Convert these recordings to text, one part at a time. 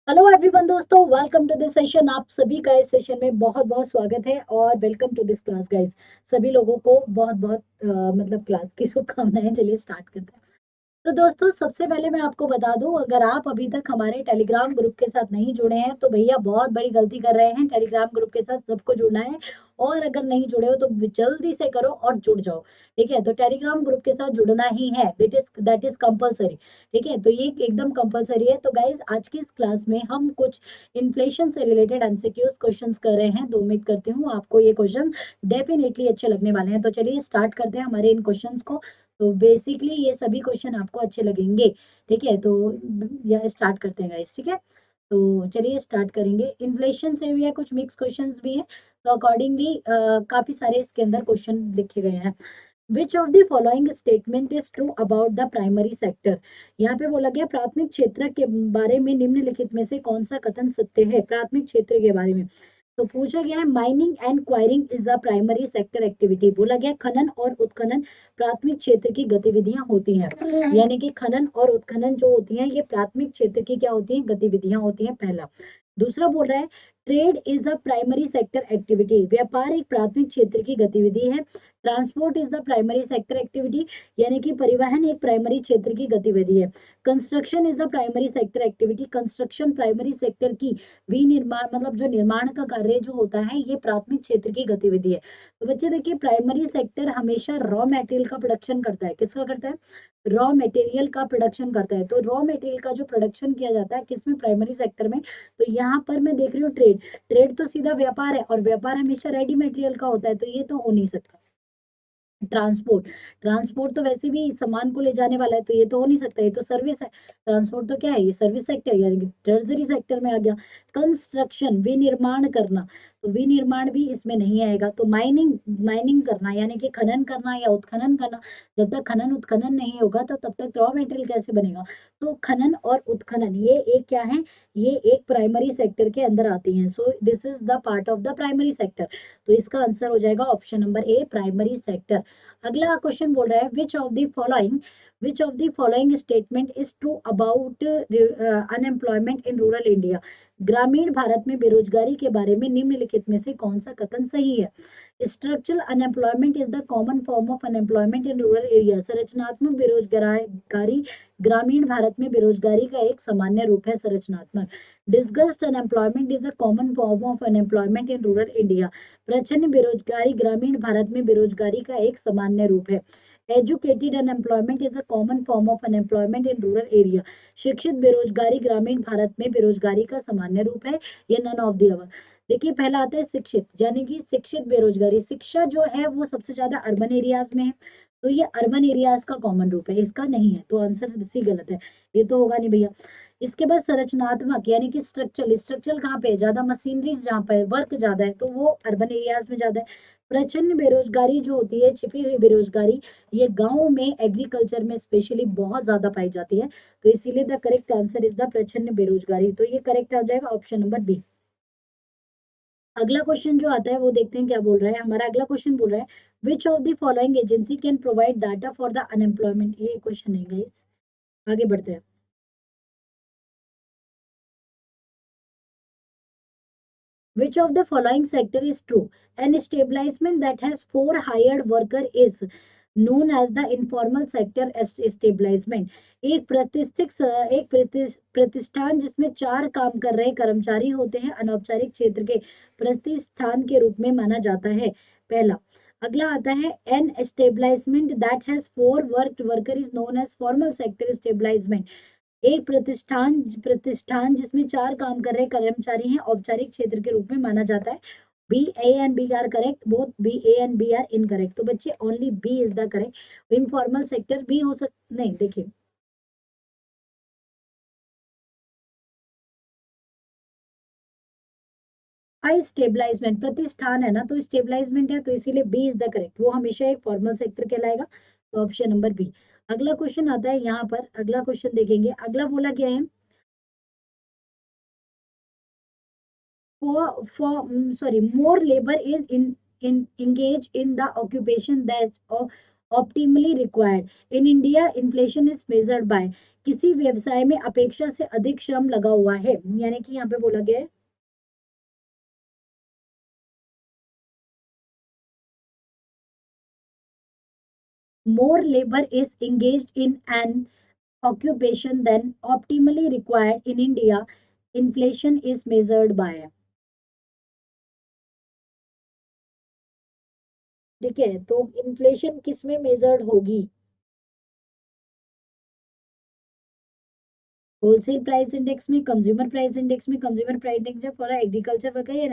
Hello everyone दोस्तों, welcome to this session. आप सभी का इस सेशन में बहुत बहुत स्वागत है और welcome to this class guys. सभी लोगों को बहुत बहुत मतलब क्लास की शुभकामनाएं। चलिए स्टार्ट करते हैं। तो दोस्तों, सबसे पहले मैं आपको बता दूं, अगर आप अभी तक हमारे टेलीग्राम ग्रुप के साथ नहीं जुड़े हैं तो भैया बहुत बड़ी गलती कर रहे हैं। टेलीग्राम ग्रुप के साथ सबको जुड़ना है और अगर नहीं जुड़े हो तो जल्दी से करो और जुड़ जाओ। ठीक है, तो टेलीग्राम ग्रुप के साथ जुड़ना ही है, दैट इज कंपलसरी। ठीक है, तो ये एकदम कंपलसरी है। तो गाइज, आज की इस क्लास में हम कुछ इन्फ्लेशन से रिलेटेड एमसीक्यूज क्वेश्चंस कर रहे हैं। तो उम्मीद करती हूँ आपको ये क्वेश्चन डेफिनेटली अच्छे लगने वाले हैं। तो चलिए स्टार्ट करते हैं हमारे इन क्वेश्चंस को। तो बेसिकली ये सभी क्वेश्चन आपको अच्छे लगेंगे। ठीक है, तो या स्टार्ट करते हैं गाइस। ठीक है, तो चलिए स्टार्ट करेंगे। इन्फ्लेशन से भी है, कुछ मिक्स क्वेश्चंस भी हैं, तो अकॉर्डिंगली काफी सारे इसके अंदर क्वेश्चन लिखे गए हैं। विच of the following statement is true about the primary sector. यहाँ पे बोला गया प्राथमिक क्षेत्र के बारे में निम्नलिखित में से कौन सा कथन सत्य है। प्राथमिक क्षेत्र के बारे में तो पूछा गया है, mining and enquiring is the primary sector activity. बोला गया खनन और उत्खनन प्राथमिक क्षेत्र की गतिविधियां होती हैं। यानी कि खनन और उत्खनन जो होती हैं ये प्राथमिक क्षेत्र की क्या होती हैं, गतिविधियां होती हैं। पहला। दूसरा बोल रहा है, trade is a primary sector activity. व्यापार एक प्राथमिक क्षेत्र की गतिविधि है। Transport is the primary sector activity, यानी कि परिवहन एक प्राइमरी क्षेत्र की गतिविधि है। Construction is the primary sector activity. Construction primary sector की विनिर्माण मतलब जो निर्माण का कार्य जो होता है ये प्राथमिक क्षेत्र की गतिविधि है। तो बच्चे देखिए, प्राइमरी सेक्टर हमेशा रॉ मटेरियल का प्रोडक्शन करता है। किसका करता है? रॉ मटेरियल का प्रोडक्शन करता है। तो रॉ मटेरियल का जो प्रोडक्शन किया जाता है किसमें? प्राइमरी सेक्टर में। तो यहाँ पर मैं देख रही हूँ ट्रेड। ट्रेड तो सीधा व्यापार है और व्यापार हमेशा रेडी मटेरियल का होता है, तो ये तो हो नहीं सकता। ट्रांसपोर्ट। ट्रांसपोर्ट तो वैसे भी सामान को ले जाने वाला है, तो ये तो हो नहीं सकता, ये तो सर्विस है। ट्रांसपोर्ट तो क्या है? ये सर्विस सेक्टर यानी कि ट्रेजरी सेक्टर में आ गया। कंस्ट्रक्शन विनिर्माण करना, तो विनिर्माण भी इसमें नहीं आएगा। तो माइनिंग, माइनिंग करना यानी कि खनन करना या उत्खनन करना। जब तक खनन उत्खनन नहीं होगा तो तब तक रॉ मटेरियल कैसे बनेगा? तो खनन और उत्खनन ये एक क्या है? ये एक प्राइमरी सेक्टर के अंदर आती हैं। So this is the part of the primary sector. तो इसका आंसर हो जाएगा ऑप्शन नंबर ए, प्राइमरी सेक्टर। अगला क्वेश्चन बोल रहा है, which of the following statement is true about unemployment in rural India. ग्रामीण भारत में बेरोजगारी के बारे में निम्नलिखित में से कौन सा कथन सही है? Structural unemployment is the common form of unemployment in rural area. संरचनात्मक बेरोजगारी ग्रामीण भारत में बेरोजगारी का एक सामान्य रूप है। संरचनात्मक। Disgust unemployment is a common form of unemployment in rural India. प्रचंड बेरोजगारी ग्रामीण भारत में बेरोजगारी का एक सामान्य रूप है। Educated unemployment is a common form of unemployment in rural area. शिक्षित बेरोजगारी ग्रामीण भारत में बेरोजगारी का सामान्य रूप है। ये नन ऑफ द अबव। देखिए, पहला आता है शिक्षित, यानी कि शिक्षित बेरोजगारी। शिक्षा जो है वो सबसे ज्यादा अर्बन एरियाज में है, तो ये अर्बन एरियाज का कॉमन रूप है, इसका नहीं है। तो आंसर सी गलत है, ये तो होगा नहीं भैया। इसके बाद संरचनात्मक यानी कि स्ट्रक्चरल। स्ट्रक्चरल कहाँ पे है? ज्यादा मशीनरीज जहाँ पे वर्क ज्यादा है तो वो अर्बन एरियाज में ज्यादा है। प्रचंड बेरोजगारी जो होती है, छिपी हुई बेरोजगारी, ये गांव में एग्रीकल्चर में स्पेशली बहुत ज्यादा पाई जाती है। तो इसीलिए the correct answer is the प्रचंड बेरोजगारी। तो ये करेक्ट आ जाएगा ऑप्शन नंबर बी। अगला क्वेश्चन जो आता है वो देखते हैं क्या बोल रहा है। हमारा अगला क्वेश्चन बोल रहा है, which of the following agency can provide data for the unemployment. ये क्वेश्चन है गाइस, आगे बढ़ते हैं। Which of the following sector is true? An establishment that has four hired worker is known as the informal sector establishment. प्रतिष्ठान जिसमें चार काम कर रहे कर्मचारी होते हैं अनौपचारिक क्षेत्र के प्रतिष्ठान के रूप में माना जाता है। पहला। अगला आता है, an establishment that has four worker is known as formal sector establishment. एक प्रतिष्ठान प्रतिष्ठान जिसमें चार काम कर रहे कर्मचारी हैं औपचारिक क्षेत्र के रूप में माना जाता है। B A and B are correct, both B A and B are incorrect. तो बच्चे only B is the correct. Informal sector भी हो सकता नहीं। देखिए, आई स्टेबलाइजमेंट प्रतिष्ठान है ना, तो स्टेबलाइजमेंट है, तो इसीलिए बी इज द करेक्ट। वो हमेशा एक फॉर्मल सेक्टर कहलाएगा। तो ऑप्शन नंबर बी। अगला क्वेश्चन आता है यहाँ पर। अगला क्वेश्चन देखेंगे। अगला बोला गया है, more labor in engage in the occupation that optimally required in India inflation is measured by, किसी व्यवसाय में अपेक्षा से अधिक श्रम लगा हुआ है, यानी कि यहाँ पे बोला गया है more labor is engaged in an occupation than optimally required in India, inflation is measured by। ठीक है, तो इन्फ्लेशन किस में मेजर्ड होगी? होलसेल प्राइस इंडेक्स में, कंज्यूमर प्राइस इंडेक्स में, consumer price index for agriculture वगैरह, या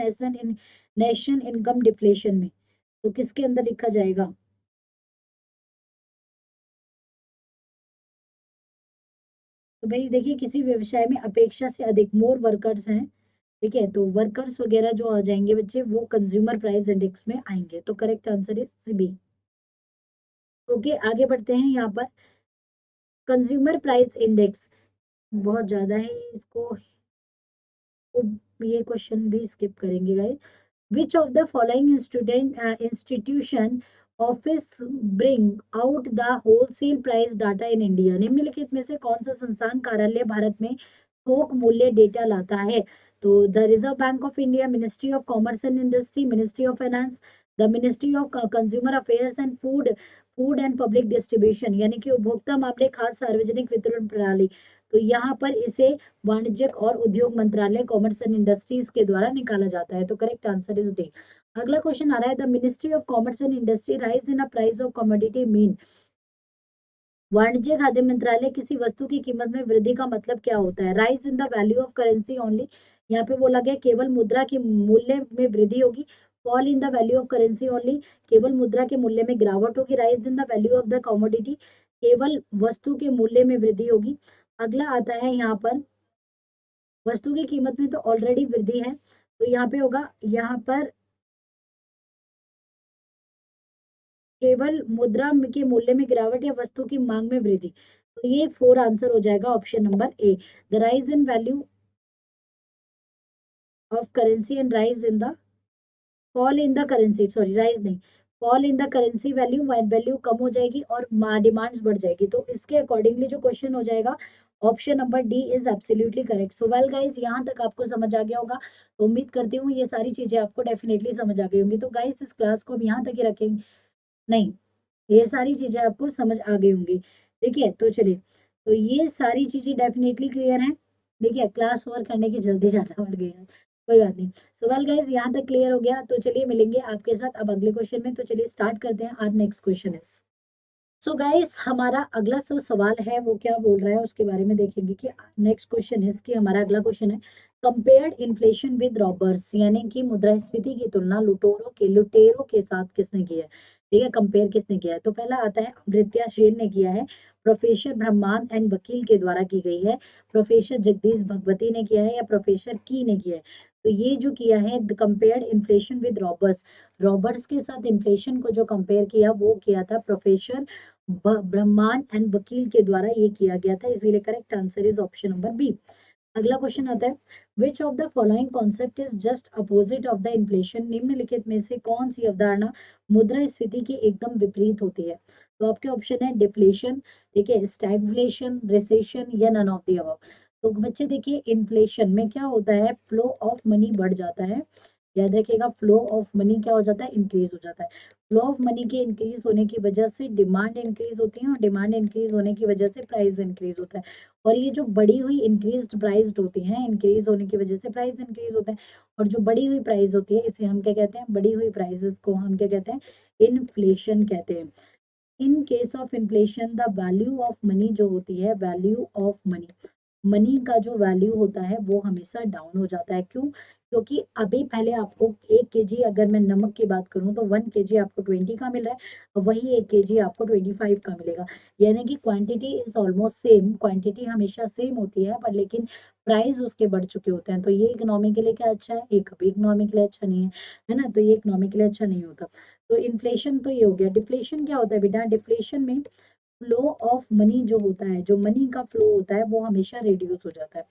नेशन इनकम डिफ्लेशन में, तो किसके अंदर लिखा जाएगा? तो भाई देखिए, किसी व्यवसाय में अपेक्षा से अधिक मोर वर्कर्स हैं, ठीक है, तो वर्कर्स वगैरह जो आ जाएंगे बच्चे, वो कंज्यूमर प्राइस इंडेक्स में आएंगे, तो correct answer is C B. Okay, आगे बढ़ते हैं यहाँ पर। कंज्यूमर प्राइस इंडेक्स बहुत ज्यादा है इसको, तो ये क्वेश्चन भी स्किप करेंगे guys. Which of the following institution office bring out the wholesale price data in India? निम्नलिखित में से कौन सा संस्थान कार्यालय भारत में थोक मूल्य डेटा लाता है? तो the reserve bank of India, ministry of commerce and industry, ministry of finance, the ministry of consumer affairs and food food and public distribution, यानी कि उपभोक्ता मामले, खाद्य सार्वजनिक वितरण प्रणाली। तो यहाँ पर इसे वाणिज्यिक और उद्योग मंत्रालय, कॉमर्स एंड इंडस्ट्रीज के द्वारा निकाला जाता है, तो करेक्ट आंसर इज डी। अगला क्वेश्चन आ रहा है, the ministry of commerce and industry rise in a price of commodity mean. वाणिज्य खाद्य मंत्रालय किसी वस्तु की कीमत में वृद्धि का मतलब क्या होता है? Rise in the value of currency only, यहाँ पे बोला गया केवल मुद्रा की मूल्य में वृद्धि होगी। Fall in the value of currency only, केवल मुद्रा के मूल्य में गिरावट होगी। Rise in the value of the commodity, केवल वस्तु के मूल्य में वृद्धि होगी। अगला आता है यहाँ पर, वस्तु की कीमत में तो ऑलरेडी वृद्धि है, तो यहाँ पे होगा, यहाँ पर केवल मुद्रा के मूल्य में गिरावट या वस्तु की मांग में वृद्धि, तो ये फोर आंसर हो जाएगा option number A. The rise in value of currency and rise in the fall in the currency, sorry rise नहीं, fall in the currency value, value कम हो जाएगी और डिमांड्स बढ़ जाएगी, तो इसके अकॉर्डिंगली जो क्वेश्चन हो जाएगा option number D is absolutely correct. So well guys, यहाँ तक आपको समझ आ गया होगा, तो उम्मीद करती हूँ ये सारी चीजें आपको डेफिनेटली समझ आ गई होंगी। तो गाइस, इस क्लास को हम यहाँ तक ही रखेंगे, नहीं, ये सारी चीजें आपको समझ आ गई होंगी, ठीक है, तो चलिए, तो ये सारी चीजें डेफिनेटली क्लियर हैं, ठीक है, क्लास ओवर करने की जल्दी ज्यादा बढ़ गई है, कोई बात नहीं। सो वेल गाइज, यहाँ तक क्लियर हो गया, तो चलिए मिलेंगे आपके साथ अब अगले क्वेश्चन में, तो चलिए स्टार्ट करते हैं। आज next question is, so guys, हमारा अगला जो सवाल है वो क्या बोल रहा है उसके बारे में देखेंगे कि नेक्स्ट क्वेश्चन है इसकी, हमारा अगला क्वेश्चन है, कंपेयर्ड इन्फ्लेशन विद रॉबर्स, यानी कि मुद्रास्फीति की तुलना लुटेरों के साथ किसने की है? ठीक है, कंपेयर किसने किया है? तो पहला आता है अमृत्या सेन ने किया है, प्रोफेसर ब्रह्मानंद एंड वकील के द्वारा की गई है, प्रोफेसर जगदीश भगवती ने किया है, या प्रोफेसर की ने किया है? तो ये जो किया है, the compared inflation with robbers, Roberts के साथ इन्फ्लेशन को जो कंपेयर किया वो किया था प्रोफेसर ब्रह्मांड एंड वकील के द्वारा ये किया गया था, इसीलिए correct answer is option number B. अगला क्वेश्चन आता है, which of the following concept is just opposite of the inflation, निम्नलिखित में से कौन सी अवधारणा मुद्रास्फीति की एकदम विपरीत होती है? तो आपके ऑप्शन है डिफ्लेशन, ठीक है, स्टैगफ्लेशन, रिसेशन, या नन ऑफ द अबव। तो बच्चे देखिए, इन्फ्लेशन में क्या होता है, फ्लो ऑफ मनी बढ़ जाता है, याद रखिएगा, फ्लो ऑफ मनी क्या हो जाता है, इंक्रीज हो जाता है। फ्लो ऑफ मनी के इंक्रीज होने की वजह से डिमांड इंक्रीज होती है, और डिमांड इंक्रीज होने की वजह से प्राइस इंक्रीज होता है, और ये जो बढ़ी हुई इंक्रीज प्राइस होती हैं, इंक्रीज होने की वजह से प्राइस इंक्रीज होता है, और जो बढ़ी हुई प्राइस होती है इसे हम क्या कहते हैं, बढ़ी हुई प्राइसेस को हम क्या कहते हैं, इन्फ्लेशन कहते हैं। In case of inflation the value of money जो होती है, वैल्यू ऑफ मनी, मनी का जो वैल्यू होता है वो हमेशा डाउन हो जाता है। क्यों? क्योंकि अभी पहले आपको 1 kg, अगर मैं नमक की बात करूं तो 1 kg आपको 20 का मिल रहा है, वही 1 kg आपको 25 का मिलेगा, यानी कि quantity is almost same, quantity हमेशा सेम होती है, पर लेकिन प्राइस उसके बढ़ चुके होते हैं। तो ये इकोनॉमी के लिए क्या अच्छा है, ये कभी इकोनॉमी के लिए अच्छा नहीं है ना, तो ये इकोनॉमी के लिए अच्छा नहीं होता। तो इन्फ्लेशन तो ये हो गया। डिफ्लेशन क्या होता है बेटा? डिफ्लेशन में फ्लो ऑफ मनी जो होता है, जो मनी का फ्लो होता है वो हमेशा रिड्यूस हो जाता है।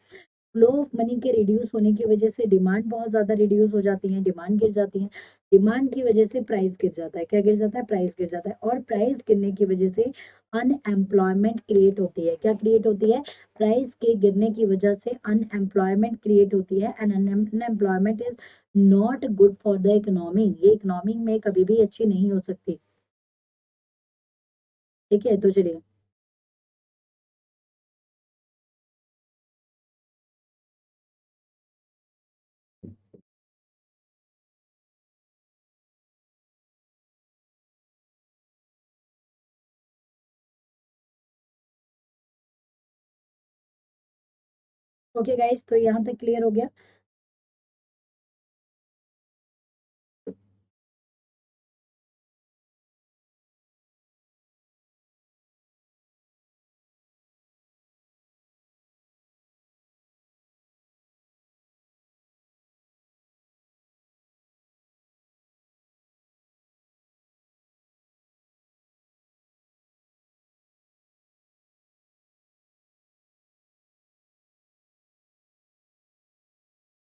फ्लो ऑफ मनी के रिड्यूस होने की वजह से डिमांड बहुत ज्यादा रिड्यूस हो जाती है, डिमांड गिर जाती है। डिमांड की वजह से प्राइस गिर जाता है। क्या गिर जाता है? प्राइस गिर जाता है। और प्राइस गिरने की वजह से अनएम्प्लॉयमेंट क्रिएट होती है। क्या क्रिएट होती है? प्राइस के गिरने की वजह से अनएम्प्लॉयमेंट क्रिएट होती है, and unemployment is not good for the economy. ये इकोनॉमी में कभी भी अच्छी नहीं हो सकती। ठीक है, तो चलिए। ओके गाइस, तो यहाँ तक क्लियर हो गया।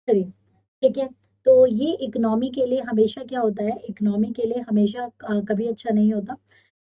चलिए, ठीक है। तो ये इकोनॉमी के लिए हमेशा क्या होता है? इकोनॉमी के लिए हमेशा कभी अच्छा नहीं होता।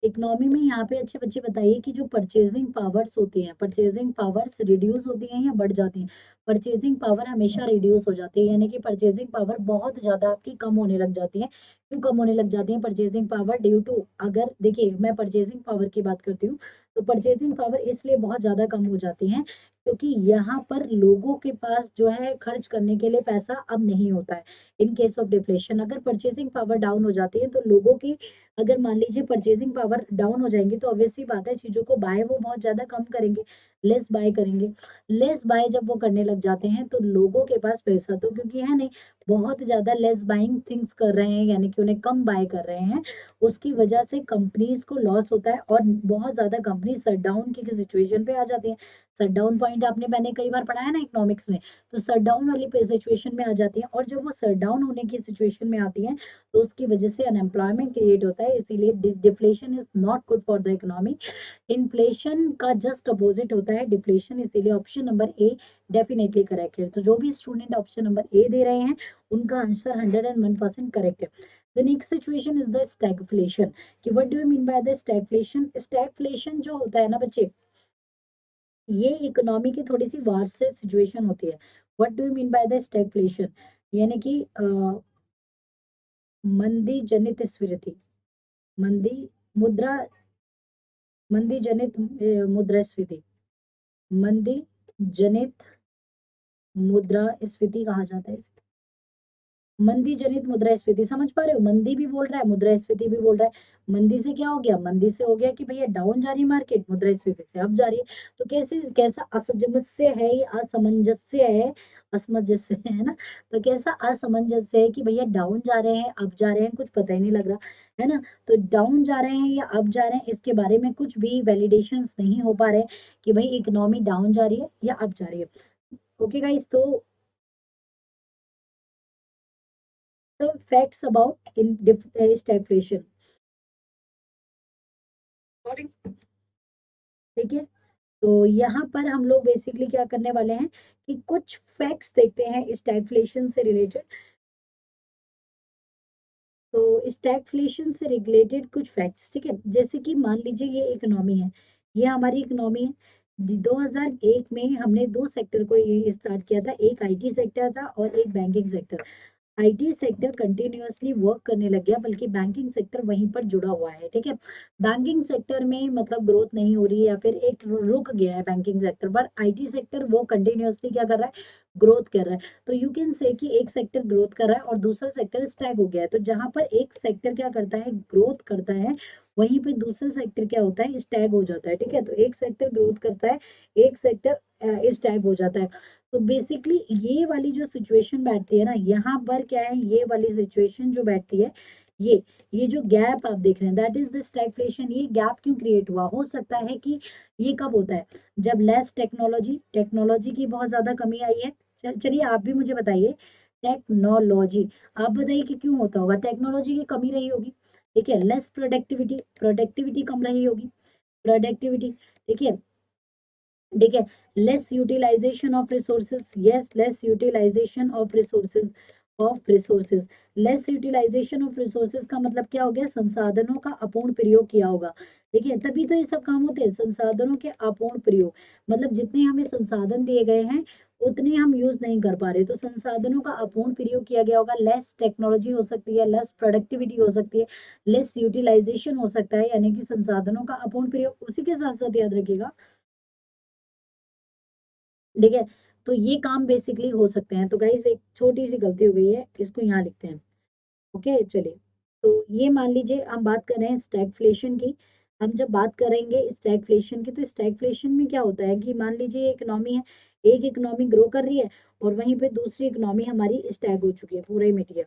इकोनॉमी में यहाँ पे अच्छे बच्चे बताइए कि जो परचेजिंग पावर्स होती हैं, परचेजिंग पावर्स रिड्यूस होती हैं या बढ़ जाती हैं? परचेजिंग पावर हमेशा रिड्यूस हो जाती है, यानी कि परचेजिंग पावर बहुत ज्यादा आपकी कम होने लग जाती है। क्यों कम होने लग जाती है परचेजिंग पावर? ड्यू टू, अगर देखिए मैं परचेजिंग पावर की बात करती हूँ, तो परचेजिंग पावर इसलिए बहुत ज्यादा कम हो जाती है क्योंकि यहाँ पर लोगों के पास जो है खर्च करने के लिए पैसा अब नहीं होता है। इन केस ऑफ डिफ्लेशन, अगर परचेजिंग पावर डाउन हो जाती है तो लोगों की, अगर मान लीजिए परचेजिंग पावर डाउन हो जाएंगी तो ऑब्वियसली बात है चीजों को बाय वो बहुत ज्यादा कम करेंगे, लेस बाय करेंगे। लेस बाय जब वो करने लग जाते हैं तो लोगों के पास पैसा तो क्योंकि है नहीं, बहुत ज्यादा लेस बाइंग थिंग्स कर रहे हैं, यानी कि उन्हें कम बाय कर रहे हैं, उसकी वजह से कंपनीज को लॉस होता है और बहुत ज्यादा कंपनी शट डाउन की सिचुएशन पे आ जाती है। शट डाउन पॉइंट आपने मैंने कई बार पढ़ा है ना इकोनॉमिक्स में, तो शट डाउन वाली सिचुएशन में आ जाती है, और जब वो शट डाउन होने की सिचुएशन में आती है तो उसकी वजह से अनएम्प्लॉयमेंट क्रिएट होता है, इसीलिए deflation is not good for the economy. Inflation का जस्ट अपोजिट होता है डिफ्लेशन, इसीलिए option number A definitely correct है। तो जो भी स्टूडेंट ऑप्शन नंबर ए दे रहे हैं उनका आंसर 101% करेक्ट है। The next situation is the stagflation. कि what do you mean by the stagflation? Stagflation जो होता है ना बच्चे, ये इकोनॉमी की थोड़ी सी वार्स्ट सिचुएशन होती है। What do you mean by the stagflation? यानी कि मंदी जनित स्फीति, मंदी मुद्रा, मंदी जनित मुद्रास्फीति, मंदी जनित मुद्रास्फीति कहा जाता है इसे। मंदी जनित मुद्रास्फीति, समझ पा रहे हो? मंदी भी बोल रहा है, मुद्रास्फीति भी बोल रहा है। मंदी से क्या हो गया? मंदी से हो गया कि भैया डाउन जा रही मार्केट, मुद्रास्फीति से अप जा रही है। तो कैसे, कैसा असमंजस्य है ये, असमंजस्य है, असमंजस्य है ना? तो कैसा असमंजस्य है कि भैया डाउन जा रहे हैं, अप जा रहे हैं, कुछ पता ही नहीं लग रहा है ना? तो डाउन जा रहे हैं या अप जा रहे हैं, इसके बारे में कुछ भी वैलिडेशंस नहीं हो पा रहे कि भाई इकोनॉमी डाउन जा रही है या अप जा रही है। ओके गाइस, तो facts about in stagflation। ठीक है, तो यहाँ पर हम लोग बेसिकली क्या करने वाले हैं कि कुछ फैक्ट्स देखते हैं स्टैगफ्लेशन से रिलेटेड। तो स्टैगफ्लेशन से रिलेटेड कुछ फैक्ट्स, ठीक है, जैसे कि मान लीजिए ये इकोनॉमी है, ये हमारी इकोनॉमी है। 2001 में हमने दो सेक्टर को ये स्टार्ट किया था, एक आईटी सेक्टर था और एक banking sector. IT sector continuously work करने लग गया, बल्कि बैंकिंग सेक्टर वहीं पर जुड़ा हुआ है। ठीक है, बैंकिंग सेक्टर में मतलब ग्रोथ नहीं हो रही है या फिर एक रुक गया है बैंकिंग सेक्टर, पर आईटी सेक्टर वो कंटिन्यूअसली क्या कर रहा है? ग्रोथ कर रहा है। तो यू कैन से कि एक सेक्टर ग्रोथ कर रहा है और दूसरा सेक्टर स्टैग हो गया है। तो जहां पर एक सेक्टर क्या करता है? ग्रोथ करता है, वहीं पे दूसरा सेक्टर क्या होता है? स्टैग हो जाता है। ठीक है, तो एक सेक्टर ग्रोथ करता है, एक सेक्टर स्टैग हो जाता है। तो बेसिकली ये वाली जो सिचुएशन बैठती है ना, यहाँ पर क्या है? ये वाली सिचुएशन जो बैठती है, ये ये जो गैप आप देख रहे हैं, दैट इज द स्टैगफ्लेशन। ये गैप क्यों क्रिएट हुआ? हो सकता है कि ये कब होता है? जब लेस टेक्नोलॉजी, टेक्नोलॉजी की बहुत ज्यादा कमी आई है। चलिए आप भी मुझे बताइए, टेक्नोलॉजी, आप बताइए कि क्यों होता होगा? टेक्नोलॉजी की कमी रही होगी। ठीक है, लेस प्रोडक्टिविटी, प्रोडक्टिविटी कम रही होगी, प्रोडक्टिविटी। ठीक है, ठीक है। Less utilization of resources, yes, less utilization of resources, less utilization of resources का मतलब क्या हो गया, संसाधनों का अपूर्ण प्रयोग किया होगा। ठीक है, तभी तो ये सब काम होते हैं, संसाधनों के अपूर्ण प्रयोग, मतलब जितने हमें संसाधन दिए गए हैं उतने हम यूज नहीं कर पा रहे, तो संसाधनों का अपूर्ण प्रयोग किया गया होगा। लेस टेक्नोलॉजी हो सकती है, लेस प्रोडक्टिविटी हो सकती है, लेस यूटिलाइजेशन हो सकता है, यानी कि संसाधनों का अपूर्ण प्रयोग। उसी के साथ साथ याद रखिएगा, ठीक है, तो ये काम बेसिकली हो सकते हैं। तो गाइस एक छोटी सी गलती हो गई है, इसको यहाँ लिखते हैं। ओके चलिए, तो ये मान लीजिए हम बात कर रहे हैं स्टैगफ्लेशन की। हम जब बात करेंगे स्टैगफ्लेशन की, तो स्टैगफ्लेशन में क्या होता है कि मान लीजिए इकोनॉमी है, एक इकोनॉमी ग्रो कर रही है और वहीं पे दूसरी इकोनॉमी हमारी स्टैग हो चुकी है, पूरा ही मिट गया।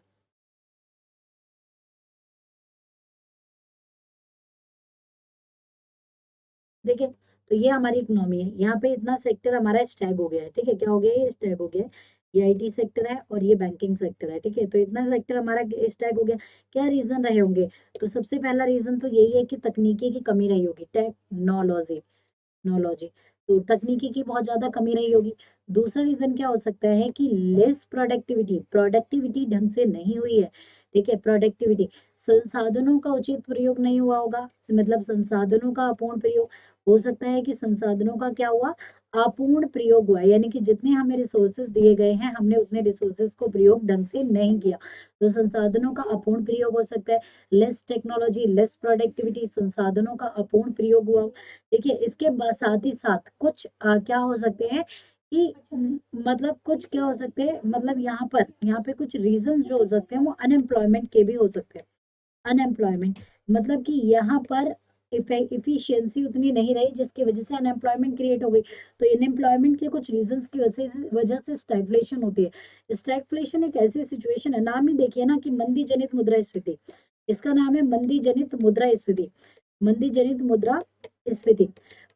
देखिए, तो ये हमारी इकोनॉमी है, यहाँ पे इतना सेक्टर हमारा स्टैग हो गया है। ठीक है, क्या हो गया, ये स्टैग हो गया है। ये आईटी सेक्टर है और ये बैंकिंग सेक्टर है। ठीक है, तो इतना सेक्टर हमारा स्टैग हो गया। क्या रीजन रहे होंगे, तो सबसे पहला रीजन तो यही है कि तकनीकी की कमी रही होगी, टेक्नोलॉजी, टेक्नोलॉजी, तो तकनीकी की बहुत ज्यादा कमी रही होगी। दूसरा रीजन क्या हो सकता है कि लेस प्रोडक्टिविटी, प्रोडक्टिविटी ढंग से नहीं हुई है। ठीक है, प्रोडक्टिविटी, संसाधनों का उचित प्रयोग नहीं हुआ होगा, मतलब संसाधनों का अपूर्ण प्रयोग। हो सकता है कि संसाधनों का क्या हुआ, अपूर्ण प्रयोग हुआ, यानी कि जितने हमें रिसोर्सेज दिए गए हैं हमने उतने रिसोर्सेज को प्रयोग ढंग से नहीं किया, तो संसाधनों का अपूर्ण प्रयोग हो सकता है। लेस टेक्नोलॉजी, लेस प्रोडक्टिविटी, संसाधनों का अपूर्ण प्रयोग हुआ। देखिए, इसके साथ ही साथ कुछ क्या हो सकते हैं कि मतलब कुछ क्या हो सकते हैं, मतलब यहाँ पे कुछ रीजन जो हो सकते हैं वो अनएम्प्लॉयमेंट के भी हो सकते हैं। अनएम्प्लॉयमेंट मतलब कि यहाँ पर इफिशियंसी उतनी नहीं रही, जिसकी वजह से अनएम्प्लॉयमेंट क्रिएट हो गई। तो अनएम्प्लॉयमेंट के कुछ रीजंस की वजह से स्टैगफ्लेशन होती है। स्टैगफ्लेशन एक ऐसी सिचुएशन है, नाम ही देखिए ना कि मंदी जनित मुद्रास्फीति, इसका नाम है मंदी जनित मुद्रास्फीति। मंदी जनित मुद्रा स्फीति,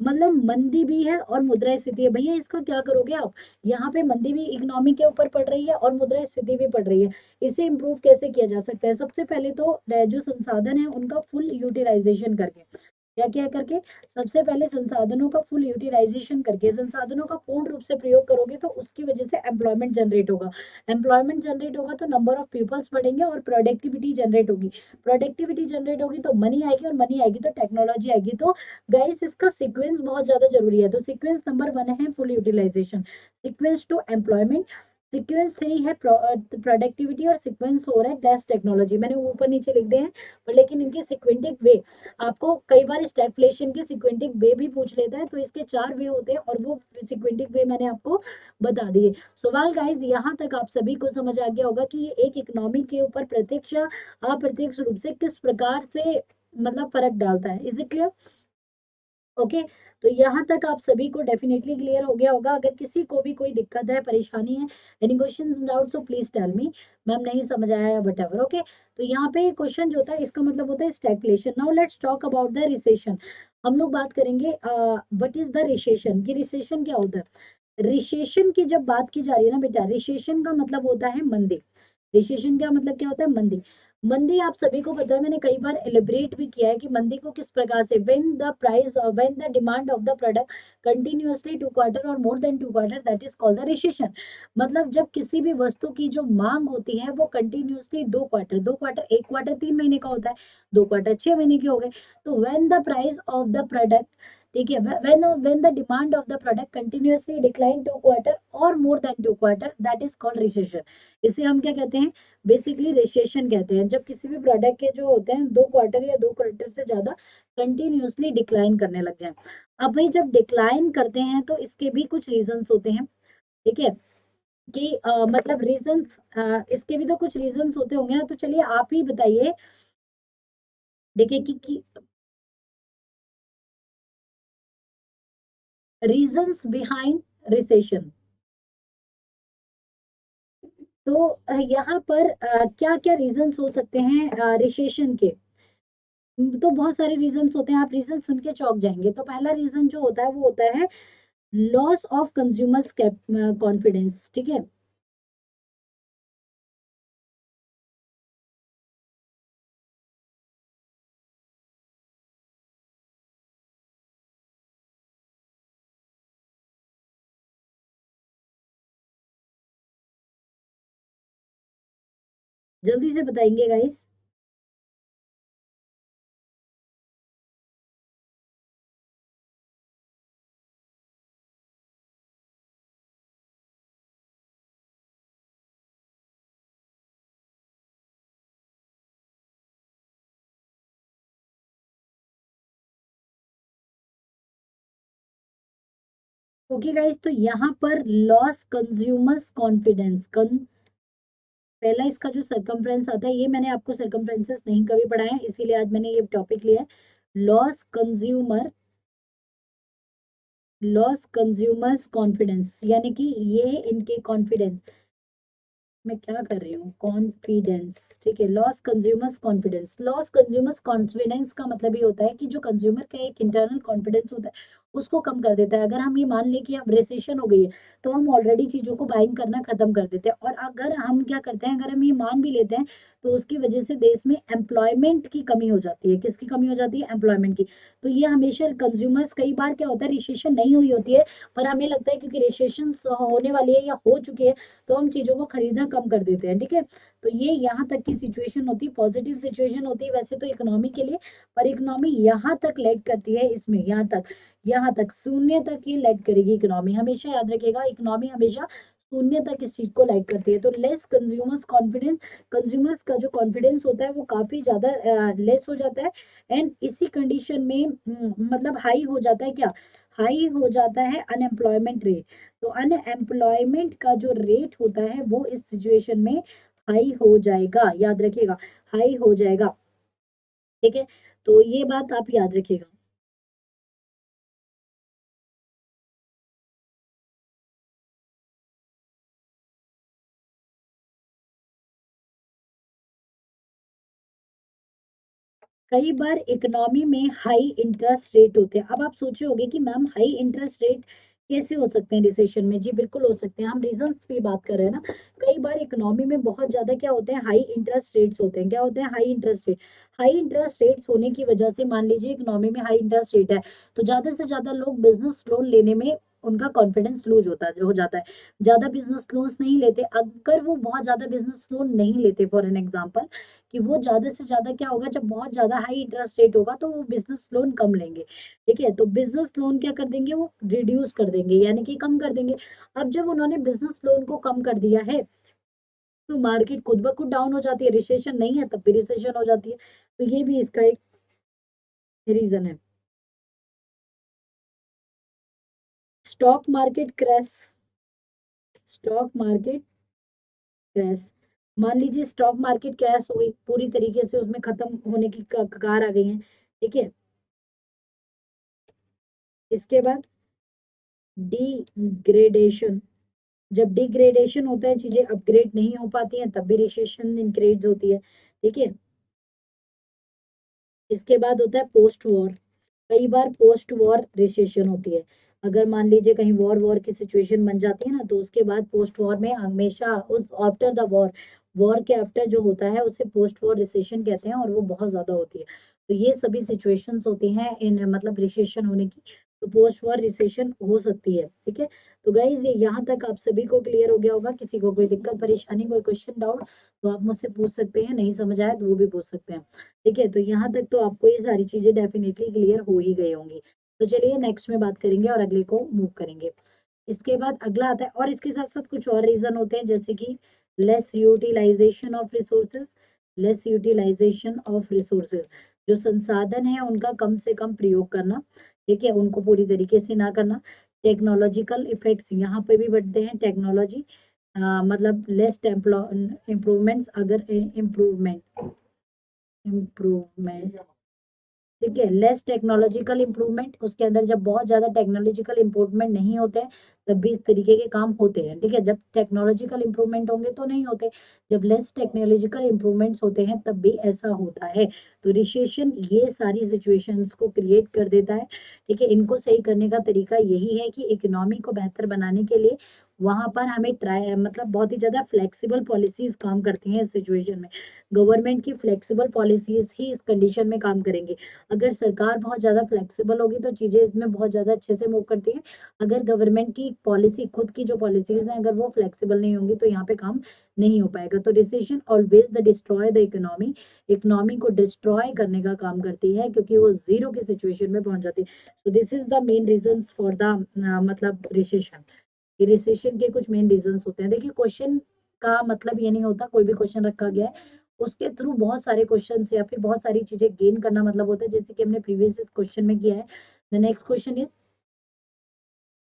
मतलब मंदी भी है और मुद्रास्फीति है। भैया इसका क्या करोगे आप, यहाँ पे मंदी भी इकोनॉमी के ऊपर पड़ रही है और मुद्रास्फीति भी पड़ रही है। इसे इम्प्रूव कैसे किया जा सकता है, सबसे पहले तो जो संसाधन है उनका फुल यूटिलाइजेशन करके, क्या क्या करके, सबसे पहले संसाधनों का फुल यूटिलाइजेशन करके, संसाधनों का पूर्ण रूप से प्रयोग करोगे तो उसकी वजह से एम्प्लॉयमेंट जनरेट होगा। एम्प्लॉयमेंट जनरेट होगा तो नंबर ऑफ पीपल्स बढ़ेंगे और प्रोडक्टिविटी जनरेट होगी। प्रोडक्टिविटी जनरेट होगी तो मनी आएगी, और मनी आएगी तो टेक्नोलॉजी आएगी। तो गाइस इसका सीक्वेंस बहुत ज्यादा जरूरी है। तो सीक्वेंस नंबर 1 है full utilization, sequence 2 employment, sequence 3 है प्रोडक्टिविटी, और सीक्वेंस 4 है दैट्स टेक्नोलॉजी। मैंने ऊपर नीचे लिख दिए हैं, पर लेकिन इनके सिक्वेंटिक वे, आपको कई बार स्टैगफ्लेशन के सिक्वेंटिक वे भी पूछ लेता है, तो इसके 4 वे होते हैं और वो सिक्वेंटिक वे मैंने आपको बता दिए। सो वेल गाइस, यहाँ तक आप सभी को समझ आ गया होगा कि ये एक इकोनॉमी के ऊपर प्रत्यक्ष या अप्रत्यक्ष रूप से किस प्रकार से मतलब फर्क डालता है। Is it clear? ओके, तो यहाँ तक आप सभी को डेफिनेटली क्लियर हो गया होगा। अगर किसी को भी कोई दिक्कत है, परेशानी है, any questions doubt, so please tell me, ma'am नहीं समझ आया या वट एवर। ओके, तो यहाँ पे क्वेश्चन जो होता है इसका मतलब होता है stagflation. Now let's talk about the recession. हम लोग बात करेंगे व्हाट इज द रिसेशन, कि रिसेशन क्या होता है। रिसेशन की जब बात की जा रही है ना बेटा, रिसेशन का मतलब होता है मंदी। रिसेशन का मतलब क्या होता है, मंदी। मंदी आप सभी को पता है, मैंने कई बार एलिब्रेट भी किया है कि मंदी को किस प्रकार से, when the demand of the product continuously 2 quarter और more than 2 quarter, that is called the recession. मतलब जब किसी भी वस्तु की जो मांग होती है वो कंटिन्यूअसली 2 क्वार्टर, 2 क्वार्टर, एक क्वार्टर 3 महीने का होता है, 2 क्वार्टर 6 महीने के हो गए। तो when the price of the product, ठीक है, when the demand of the product continuously decline 2 quarter और more than 2 quarter, that is called recession. इसे हम क्या कहते हैं, बेसिकली रिसेशन कहते हैं, जब किसी भी प्रोडक्ट के जो होते हैं 2 क्वार्टर या 2 क्वार्टर से ज्यादा कंटिन्यूअसली डिक्लाइन करने लग जाए। अब भाई जब डिक्लाइन करते हैं तो इसके भी कुछ रीजंस होते हैं। ठीक है, कि मतलब रीजंस, इसके भी तो कुछ रीजंस होते होंगे ना, तो चलिए आप ही बताइए। देखिए कि रीजंस बिहाइंड रिसेशन, तो यहाँ पर क्या क्या रीजंस हो सकते हैं रिसेशन के। तो बहुत सारे रीजंस होते हैं, आप रीजन सुन के चौंक जाएंगे। तो पहला रीजन जो होता है वो होता है लॉस ऑफ कंज्यूमर्स कॉन्फिडेंस। ठीक है, जल्दी से बताएंगे गाइस। ओके गाइस, तो यहाँ पर लॉस कंज्यूमर्स कॉन्फिडेंस पहला इसका जो सरकमफ्रेंस आता है, ये मैंने आपको सरकमफ्रेंसेस नहीं कभी पढ़ाया है, इसीलिए आज मैंने ये टॉपिक लिया है। लॉस कंज्यूमर्स कॉन्फिडेंस, यानी कि ये इनके कॉन्फिडेंस, मैं क्या कर रही हूँ, कॉन्फिडेंस, ठीक है। Loss consumers confidence, loss consumers confidence का मतलब ये होता है कि जो कंज्यूमर का एक इंटरनल कॉन्फिडेंस होता है उसको कम कर देता है। अगर हम ये मान लें कि अब रिसेशन हो गई है, तो हम ऑलरेडी चीजों को बाइंग करना खत्म कर देते हैं। और अगर हम क्या करते हैं, अगर हम ये मान भी लेते हैं, तो उसकी वजह से देश में एम्प्लॉयमेंट की कमी हो जाती है। किसकी कमी हो जाती है? एम्प्लॉयमेंट की। तो ये हमेशा कंज्यूमर्स, कई बार क्या होता है, रिसेशन नहीं हुई होती है, पर हमें लगता है क्योंकि रिसेशन होने वाली है या हो चुकी है, तो हम चीजों को खरीदना कम कर देते हैं, ठीक है। तो ये यहाँ तक की सिचुएशन होती है, पॉजिटिव सिचुएशन होती है वैसे तो इकोनॉमी के लिए, पर इकोनॉमी यहाँ तक लेट करती है, इसमें यहाँ तक शून्य तक ये लेट करेगी इकोनॉमी। हमेशा याद रखिएगा, इकोनॉमी हमेशा शून्य तक इस चीज को लाइट करती है। तो लेस कंज्यूमर्स कॉन्फिडेंस, कंज्यूमर्स का जो कॉन्फिडेंस होता है वो काफी ज्यादा लेस हो जाता है। एंड इसी कंडीशन में मतलब हाई हो जाता है क्या, हाई हो जाता है अनएम्प्लॉयमेंट रेट। तो अनएम्प्लॉयमेंट का जो रेट होता है वो इस सिचुएशन में हाई हो जाएगा, याद रखिएगा, हाई हो जाएगा, ठीक है। तो ये बात आप याद रखिएगा। कई बार इकोनॉमी में हाई इंटरेस्ट रेट होते हैं। अब आप सोचे होंगे कि मैम हाई इंटरेस्ट रेट कैसे हो सकते हैं रिसेशन में? जी बिल्कुल हो सकते हैं, हम रीजंस की बात कर रहे हैं ना। कई बार इकोनॉमी में बहुत ज्यादा क्या होते हैं, हाई इंटरेस्ट रेट्स होते हैं। क्या होते हैं? High interest rate. High interest rates होने की वजह से, मान लीजिए इकोनॉमी में हाई इंटरेस्ट रेट है, तो ज्यादा से ज्यादा लोग बिजनेस लोन लेने में उनका कॉन्फिडेंस लूज होता है, हो जाता है। ज्यादा बिजनेस लोन्स नहीं लेते। अगर वो बहुत ज्यादा बिजनेस लोन नहीं लेते, फॉर एन एग्जाम्पल, कि वो ज्यादा से ज्यादा क्या होगा, जब बहुत ज्यादा हाई इंटरेस्ट रेट होगा तो वो बिजनेस लोन कम लेंगे, ठीक है। तो बिजनेस लोन क्या कर देंगे, वो रिड्यूस कर देंगे, यानी कि कम कर देंगे। अब जब उन्होंने बिजनेस लोन को कम कर दिया है, तो मार्केट खुद ब खुद डाउन हो जाती है। रिसेशन नहीं है तब भी रिसेशन हो जाती है। तो ये भी इसका एक रीजन है। Stock market crash, stock market crash, मान लीजिए स्टॉक मार्केट क्रैश हो गई पूरी तरीके से, उसमें खत्म होने की कगार आ गई है, ठीक है। इसके बाद डिग्रेडेशन, जब डिग्रेडेशन होता है, चीजें अपग्रेड नहीं हो पाती हैं, तब भी रिसेशन इंक्रीज होती है, ठीक है। इसके बाद होता है पोस्ट वॉर। कई बार पोस्ट वॉर रिसेशन होती है। अगर मान लीजिए कहीं वॉर वॉर की सिचुएशन बन जाती है ना, तो उसके बाद पोस्ट वॉर में हमेशा उस आफ्टर द वॉर, वॉर के आफ्टर जो होता है उसे पोस्ट वॉर रिसेशन कहते हैं, और वो बहुत ज्यादा होती है। तो ये सभी सिचुएशंस होती हैं इन मतलब रिसेशन होने की। तो पोस्ट वॉर रिसेशन हो सकती है, ठीक है। तो गाइज ये यहाँ तक आप सभी को क्लियर हो गया होगा। किसी को कोई दिक्कत परेशानी, कोई क्वेश्चन डाउट, तो आप मुझसे पूछ सकते हैं। नहीं समझ आया तो वो भी पूछ सकते हैं, ठीक है। तो यहाँ तक तो आपको ये सारी चीजें डेफिनेटली क्लियर हो ही गई होंगी। तो चलिए नेक्स्ट में बात करेंगे और अगले को मूव करेंगे। इसके बाद अगला आता है, और इसके साथ साथ कुछ और रीजन होते हैं, जैसे कि less utilization of resources, less utilization of resources, जो संसाधन है उनका कम से कम प्रयोग करना, ठीक है, उनको पूरी तरीके से ना करना। टेक्नोलॉजिकल इफेक्ट्स यहाँ पे भी बढ़ते हैं। टेक्नोलॉजी मतलब लेस इम्प्रूवमेंट्स, अगर इम्प्रूवमेंट, ठीक है, लेस टेक्नोलॉजिकल इंप्रूवमेंट, उसके अंदर जब बहुत ज्यादा टेक्नोलॉजिकल इंप्रूवमेंट नहीं होते हैं, तब भी इस तरीके के काम होते हैं, ठीक है। जब टेक्नोलॉजिकल इंप्रूवमेंट होंगे तो नहीं होते, जब लेस टेक्नोलॉजिकल इंप्रूवमेंट्स होते हैं तब भी ऐसा होता है। तो रिसेशन ये सारी सिचुएशंस को क्रिएट कर देता है, ठीक है। इनको सही करने का तरीका यही है कि इकोनॉमी को बेहतर बनाने के लिए वहां पर हमें ट्राई मतलब बहुत ही ज्यादा फ्लेक्सिबल पॉलिसीज काम करती हैं इस सिचुएशन में। गवर्नमेंट की फ्लेक्सिबल पॉलिसीज ही इस कंडीशन में काम करेंगी। अगर सरकार बहुत ज्यादा फ्लेक्सिबल होगी तो चीजें इसमें बहुत ज्यादा अच्छे से मूव करती है। अगर गवर्नमेंट की पॉलिसी, खुद की जो पॉलिसीज है, अगर वो फ्लेक्सिबल नहीं होंगी तो यहाँ पे काम नहीं हो पाएगा। तो recession always the destroy the economy, economy को डिस्ट्रॉय करने का काम करती है, क्योंकि वो जीरो की सिचुएशन में पहुंच जाती है। तो this is the main reasons for the मतलब रिसेशन। ये रिसेशन के कुछ मेन रीजंस होते हैं। देखिए, क्वेश्चन का मतलब ये नहीं होता कोई भी क्वेश्चन रखा गया है उसके थ्रू बहुत सारे क्वेश्चन या फिर बहुत सारी चीजें गेन करना मतलब होता है, जैसे कि हमने प्रीवियस क्वेश्चन में किया है। The next question is,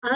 a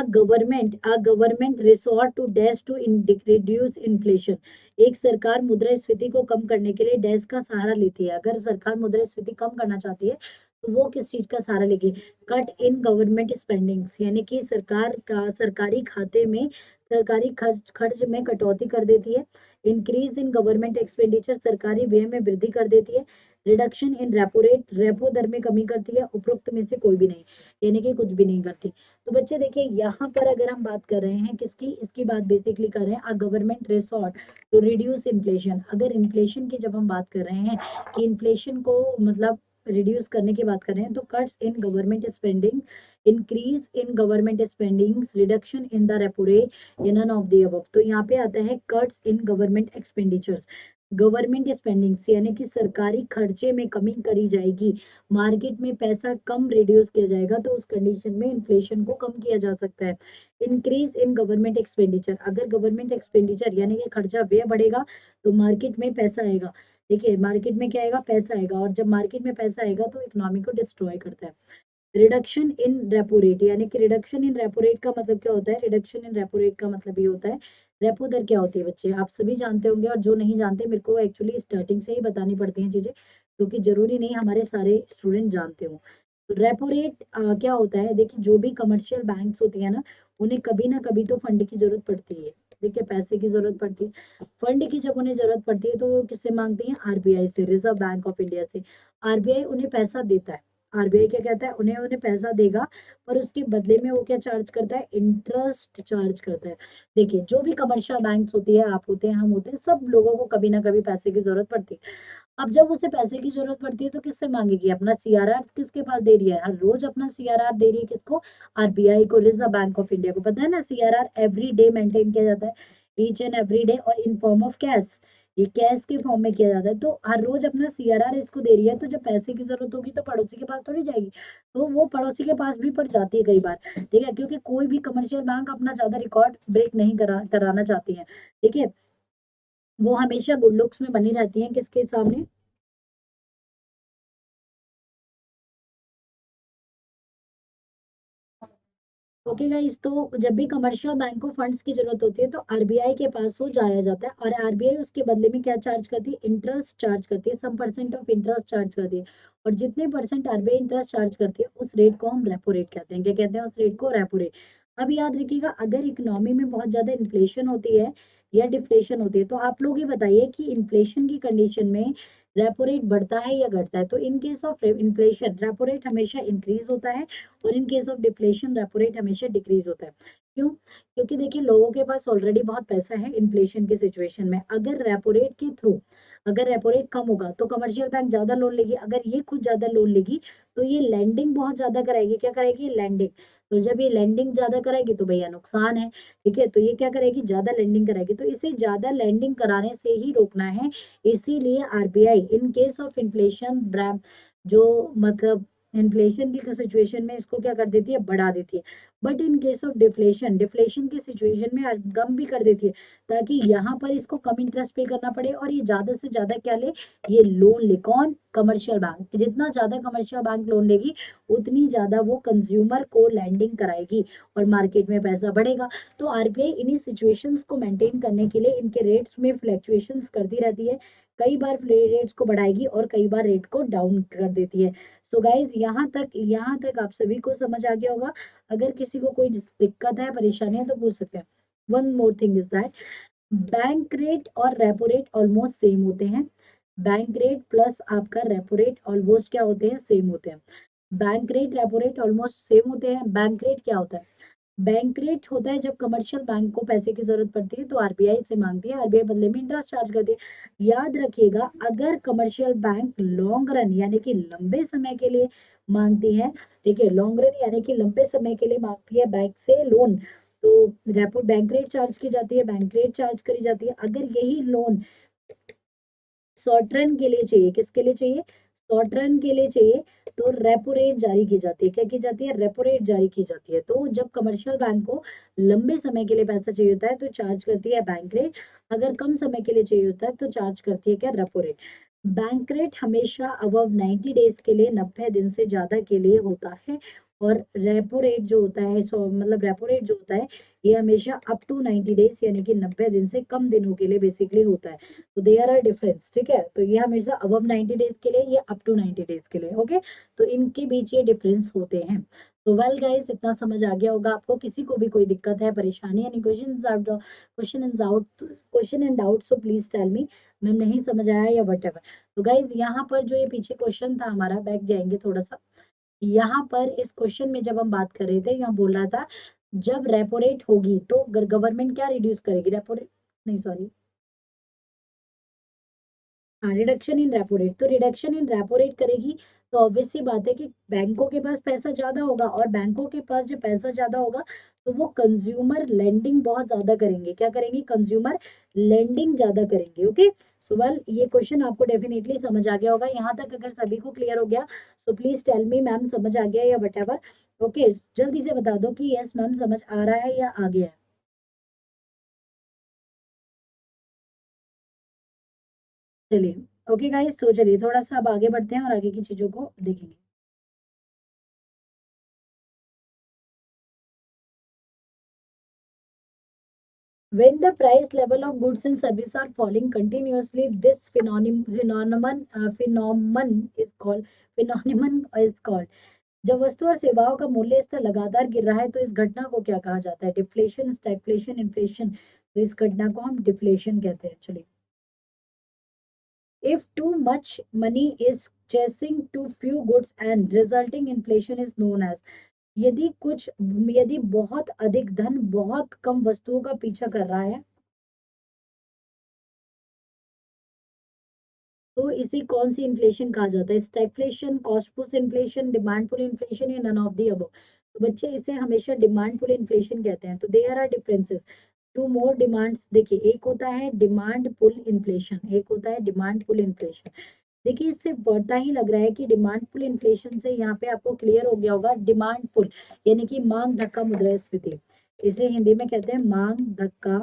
government resort to dash to reduce inflation। एक सरकार मुद्रास्फीति को कम करने के लिए डैश का सहारा लेती है। अगर सरकार मुद्रास्फीति कम करना चाहती है तो वो किस चीज का सहारा लेगी? कट इन गवर्नमेंट स्पेंडिंग्स, यानी कि सरकार का सरकारी खाते में, सरकारी खर्च खर्च में कटौती कर देती है। इंक्रीज इन गवर्नमेंट एक्सपेंडिचर, सरकारी व्यय में वृद्धि कर देती है। Reduction in repo rate, repo दर में कमी करती है। उपरोक्त में से कोई भी नहीं, यानी कि कुछ भी नहीं करती। तो बच्चे देखिए, यहाँ पर अगर हम बात कर रहे हैं किसकी, इसकी बात बेसिकली कर रहे हैं, a government resort to reduce inflation. अगर इन्फ्लेशन की जब हम बात कर रहे हैं कि इन्फ्लेशन को मतलब रिड्यूस करने की बात कर रहे हैं, तो cuts in government spending, increase in government spendings, reduction in the repo rate, या नन ऑफ द अबव। तो यहाँ पे आता है cuts in government expenditures, government spendings यानी कि सरकारी खर्चे में कमी करी जाएगी, मार्केट में पैसा कम रिड्यूस किया जाएगा, तो उस कंडीशन में इन्फ्लेशन को कम किया जा सकता है। इंक्रीज इन गवर्नमेंट एक्सपेंडिचर, अगर गवर्नमेंट एक्सपेंडिचर यानी कि खर्चा व्यय बढ़ेगा तो मार्केट में पैसा आएगा। देखिए, मार्केट में क्या आएगा? पैसा आएगा, और जब मार्केट में पैसा आएगा तो इकोनॉमी को डिस्ट्रॉय करता है। रिडक्शन इन रेपो रेट, यानी कि रिडक्शन इन रेपो रेट का मतलब क्या होता है? रिडक्शन इन रेपो रेट का मतलब ये होता है, रेपो दर क्या होती है बच्चे, आप सभी जानते होंगे, और जो नहीं जानते मेरे को एक्चुअली स्टार्टिंग से ही बतानी पड़ती हैं चीजें, क्योंकि जरूरी नहीं हमारे सारे स्टूडेंट जानते हो। तो रेपो रेट क्या होता है? देखिए, जो भी कमर्शियल बैंक्स होती है ना, उन्हें कभी ना कभी तो फंड की जरूरत पड़ती है। देखिए, पैसे की जरूरत पड़ती है, फंड की जब उन्हें जरूरत पड़ती है तो वो किससे मांगती है? आरबीआई से, रिजर्व बैंक ऑफ इंडिया से। आरबीआई उन्हें पैसा देता है। आरबीआई क्या कहता है? उन्हें उन्हें पैसा देगा, पर उसके बदले में वो क्या चार्ज करता है? इंटरेस्ट चार्ज करता है। देखिए, जो भी कमर्शियल बैंक्स होती है, आप होते हैं, हम होते हैं, सब लोगों को कभी ना कभी पैसे की जरूरत पड़ती है। अब जब उसे पैसे की जरूरत पड़ती है तो किससे मांगेगी? अपना सीआरआर किसके पास दे रही है? हर रोज अपना सीआरआर दे रही है, किसको? आरबीआई को, रिजर्व बैंक ऑफ इंडिया को। पता है ना, सीआरआर एवरी डे मेंटेन किया जाता है, ईच एंड एवरी डे, और इन फॉर्म ऑफ कैश, ये कैश के फॉर्म में किया जाता है। तो हर रोज अपना सीआरआर इसको दे रही है, तो जब पैसे की जरूरत होगी तो पड़ोसी के पास थोड़ी जाएगी, तो वो पड़ोसी के पास भी पड़ जाती है कई बार। ठीक है, क्योंकि कोई भी कमर्शियल बैंक अपना ज्यादा रिकॉर्ड ब्रेक नहीं कराना चाहती है। ठीक है, वो हमेशा गुड लुक्स में बनी रहती है किसके सामने? ओके गाइस, तो जब भी कमर्शियल बैंक को फंड्स की जरूरत होती है तो आरबीआई के पास वो जाया जाता है, और आरबीआई उसके बदले में क्या चार्ज करती है? इंटरेस्ट चार्ज करती है, सम परसेंट ऑफ इंटरेस्ट चार्ज करती है। और जितने परसेंट आरबीआई इंटरेस्ट चार्ज करती है उस रेट को हम रेपो रेट कहते हैं। क्या कहते हैं उस रेट को? Repo rate. अब याद रखिएगा, अगर इकोनॉमी में बहुत ज्यादा इन्फ्लेशन होती है या डिफ्लेशन होती है, तो आप लोग ये बताइए कि इन्फ्लेशन की कंडीशन में रेपो रेट बढ़ता है या घटता है? तो in case of inflation repo rate हमेशा इंक्रीज होता है, और in case of deflation repo rate हमेशा डिक्रीज होता है। क्यों? क्योंकि देखिए, लोगों के पास ऑलरेडी बहुत पैसा है इन्फ्लेशन की सिचुएशन में। अगर रेपो रेट के थ्रू, अगर रेपो रेट कम होगा तो कमर्शियल बैंक ज्यादा लोन लेगी, अगर ये खुद ज्यादा लोन लेगी तो ये लैंडिंग बहुत ज्यादा कराएगी। क्या कराएगी? लैंडिंग। तो जब ये लैंडिंग ज्यादा कराएगी तो भैया नुकसान है। ठीक है, तो ये क्या करेगी? ज्यादा लैंडिंग कराएगी, तो इसे ज्यादा लैंडिंग कराने से ही रोकना है। इसीलिए RBI in case of inflation, जो मतलब इन्फ्लेशन की सिचुएशन में इसको क्या कर देती है? बढ़ा देती है। But in case of deflation, deflation की सिचुएशन में कम भी कर देती है, ताकि यहाँ पर इसको कम इंटरेस्ट पे करना पड़े, और ये ज्यादा से ज्यादा क्या ले? ये लोन ले। कौन? Commercial bank. जितना ज्यादा कमर्शियल बैंक लोन लेगी उतनी ज्यादा वो कंज्यूमर को लैंडिंग कराएगी, और मार्केट में पैसा बढ़ेगा। तो आरबीआई इन्हीं सिचुएशंस को मेंटेन करने के लिए इनके रेट्स में फ्लक्चुएशंस करती रहती है। कई बार रेट्स को बढ़ाएगी और कई बार रेट को डाउन कर देती है। सो गाइज, यहाँ तक आप सभी को समझ आ गया होगा। अगर किसी को कोई दिक्कत है, परेशानी है, तो पूछ सकते हैं। One more thing is that bank rate और रेपो रेट ऑलमोस्ट सेम होते हैं। बैंक रेट प्लस आपका रेपो रेट ऑलमोस्ट क्या होते हैं? सेम होते हैं। Bank rate, repo rate almost same होते हैं। बैंक रेट क्या होता है? बैंक रेट होता है जब कमर्शियल बैंक को पैसे की जरूरत पड़ती है तो आरबीआई से मांगती है, आरबीआई बदले में इंटरेस्ट चार्ज करती है। याद रखिएगा, अगर कमर्शियल बैंक लॉन्ग रन यानी कि लंबे समय के लिए मांगती है, ठीक है, लॉन्ग रन यानी कि लंबे समय के लिए मांगती है बैंक से लोन, तो रेपो बैंक रेट चार्ज की जाती है, बैंक रेट चार्ज करी जाती है। अगर यही लोन शॉर्ट रन के लिए चाहिए, किसके लिए चाहिए, शॉर्ट रन के लिए चाहिए, तो रेपो रेट जारी की जाती है। क्या की जाती है, रेपो रेट जारी की जाती है। तो जब कमर्शियल बैंक को लंबे समय के लिए पैसा चाहिए होता है तो चार्ज करती है बैंक रेट, अगर कम समय के लिए चाहिए होता है तो चार्ज करती है क्या, रेपो रेट। बैंक रेट हमेशा अबव 90 डेज के लिए, 90 दिन से ज्यादा के लिए होता है। और रेपो रेट जो होता है, सो मतलब रेपो रेट जो होता है ये हमेशा अप टू 90 डेज यानी कि 90 दिन से कम दिनों के लिए बेसिकली होता है। तो देयर आर डिफरेंस, ठीक है, तो ये हमेशा अबव 90 डेज के लिए, ये अप टू 90 डेज के लिए, ओके। तो इनके बीच ये डिफरेंस होते हैं। तो वेल गाइस, इतना समझ आ गया होगा आपको। किसी को भी कोई दिक्कत है, परेशानी, यानी question and doubt, so please tell me, ma'am नहीं समझ आया या वट एवर। तो गाइज यहाँ पर जो ये पीछे क्वेश्चन था हमारा, बैक जाएंगे थोड़ा सा। यहाँ पर इस क्वेश्चन में जब हम बात कर रहे थे, यहाँ बोल रहा था जब रेपो रेट होगी तो गवर्नमेंट क्या रिड्यूस करेगी, रेपो रेट नहीं, सॉरी, हाँ, रिडक्शन इन रेपो रेट, तो रिडक्शन इन रेपो रेट करेगी। तो ऑब्वियस सी बात है कि बैंकों के पास पैसा ज्यादा होगा, और बैंकों के पास जब पैसा ज्यादा होगा तो वो कंज्यूमर लेंडिंग बहुत ज्यादा करेंगे। क्या करेंगे, कंज्यूमर लेंडिंग ज्यादा करेंगे, ओके। सो वेल, ये क्वेश्चन आपको डेफिनेटली समझ आ गया होगा यहाँ तक। अगर सभी को क्लियर हो गया so please tell me ma'am समझ आ गया या वट एवर, ओके। जल्दी से बता दो कि यस मैम समझ आ रहा है या आ गया है। चलिए, ओके गाइस, तो चलिए थोड़ा सा अब आगे बढ़ते हैं और आगे की चीजों को देखेंगे। When the price level of goods and services are falling continuously, this phenomenon is called. जब वस्तु और सेवाओं का मूल्य स्तर लगातार गिर रहा है तो इस घटना को क्या कहा जाता है, डिफ्लेशन, स्टैगफ्लेशन, इन्फ्लेशन। तो इस घटना को हम डिफ्लेशन कहते हैं। चलिए, if too much money is chasing too few goods and resulting inflation is known as, यदि कुछ, यदि बहुत अधिक धन बहुत कम वस्तुओं का पीछा कर रहा है तो इसे कौन सी इन्फ्लेशन कहा जाता है, stagflation, cost push inflation, demand pull inflation, या नन ऑफ दी अबव। तो बच्चे इसे हमेशा डिमांड पुल इन्फ्लेशन कहते हैं। तो there are differences, too more demands. देखिए, एक होता है डिमांड पुल इन्फ्लेशन, एक होता है डिमांड पुल इन्फ्लेशन। देखिए, इससे बढ़ता ही लग रहा है कि डिमांड पुल इन्फ्लेशन से यहाँ पे आपको क्लियर हो गया होगा। डिमांड पुल यानी कि मांग धक्का मुद्रास्फीति, इसे हिंदी में कहते हैं मांग धक्का।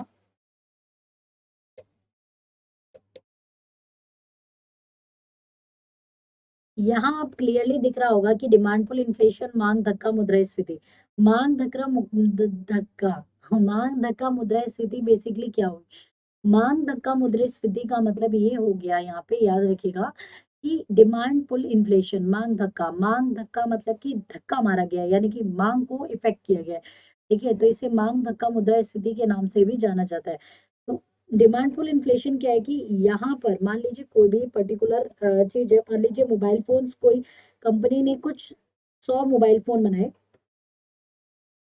यहाँ आप क्लियरली दिख रहा होगा कि डिमांड पुल इन्फ्लेशन, मांग धक्का मुद्रास्फीति। मांग धक्का धक्का मांग धक्का मुद्रास्फीति बेसिकली क्या हो, मांग धक्का मुद्रास्फीति का मतलब ये हो गया, यहाँ पे याद रखिएगा कि डिमांड पुल इन्फ्लेशन, मांग धक्का मतलब कि धक्का मारा गया है, यानी कि मांग को इफेक्ट किया गया है, ठीक है। तो इसे मांग धक्का मुद्रास्फीति के नाम से भी जाना जाता है। तो डिमांड पुल इन्फ्लेशन क्या है कि यहाँ पर मान लीजिए कोई भी पर्टिकुलर चीज है, मान लीजिए मोबाइल फोन्स, कोई कंपनी ने कुछ 100 मोबाइल फोन बनाए,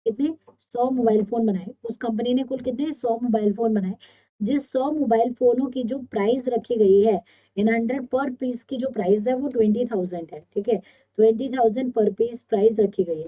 कितने, 100 मोबाइल फोन बनाए, उस कंपनी ने कुल कितने, 100 मोबाइल फोन बनाए। जिस 100 मोबाइल फोनों की जो प्राइस रखी गई है इन 100 पर पीस की जो प्राइस है वो 20,000 है, ठीक है। 20,000 पर पीस प्राइस रखी गई है,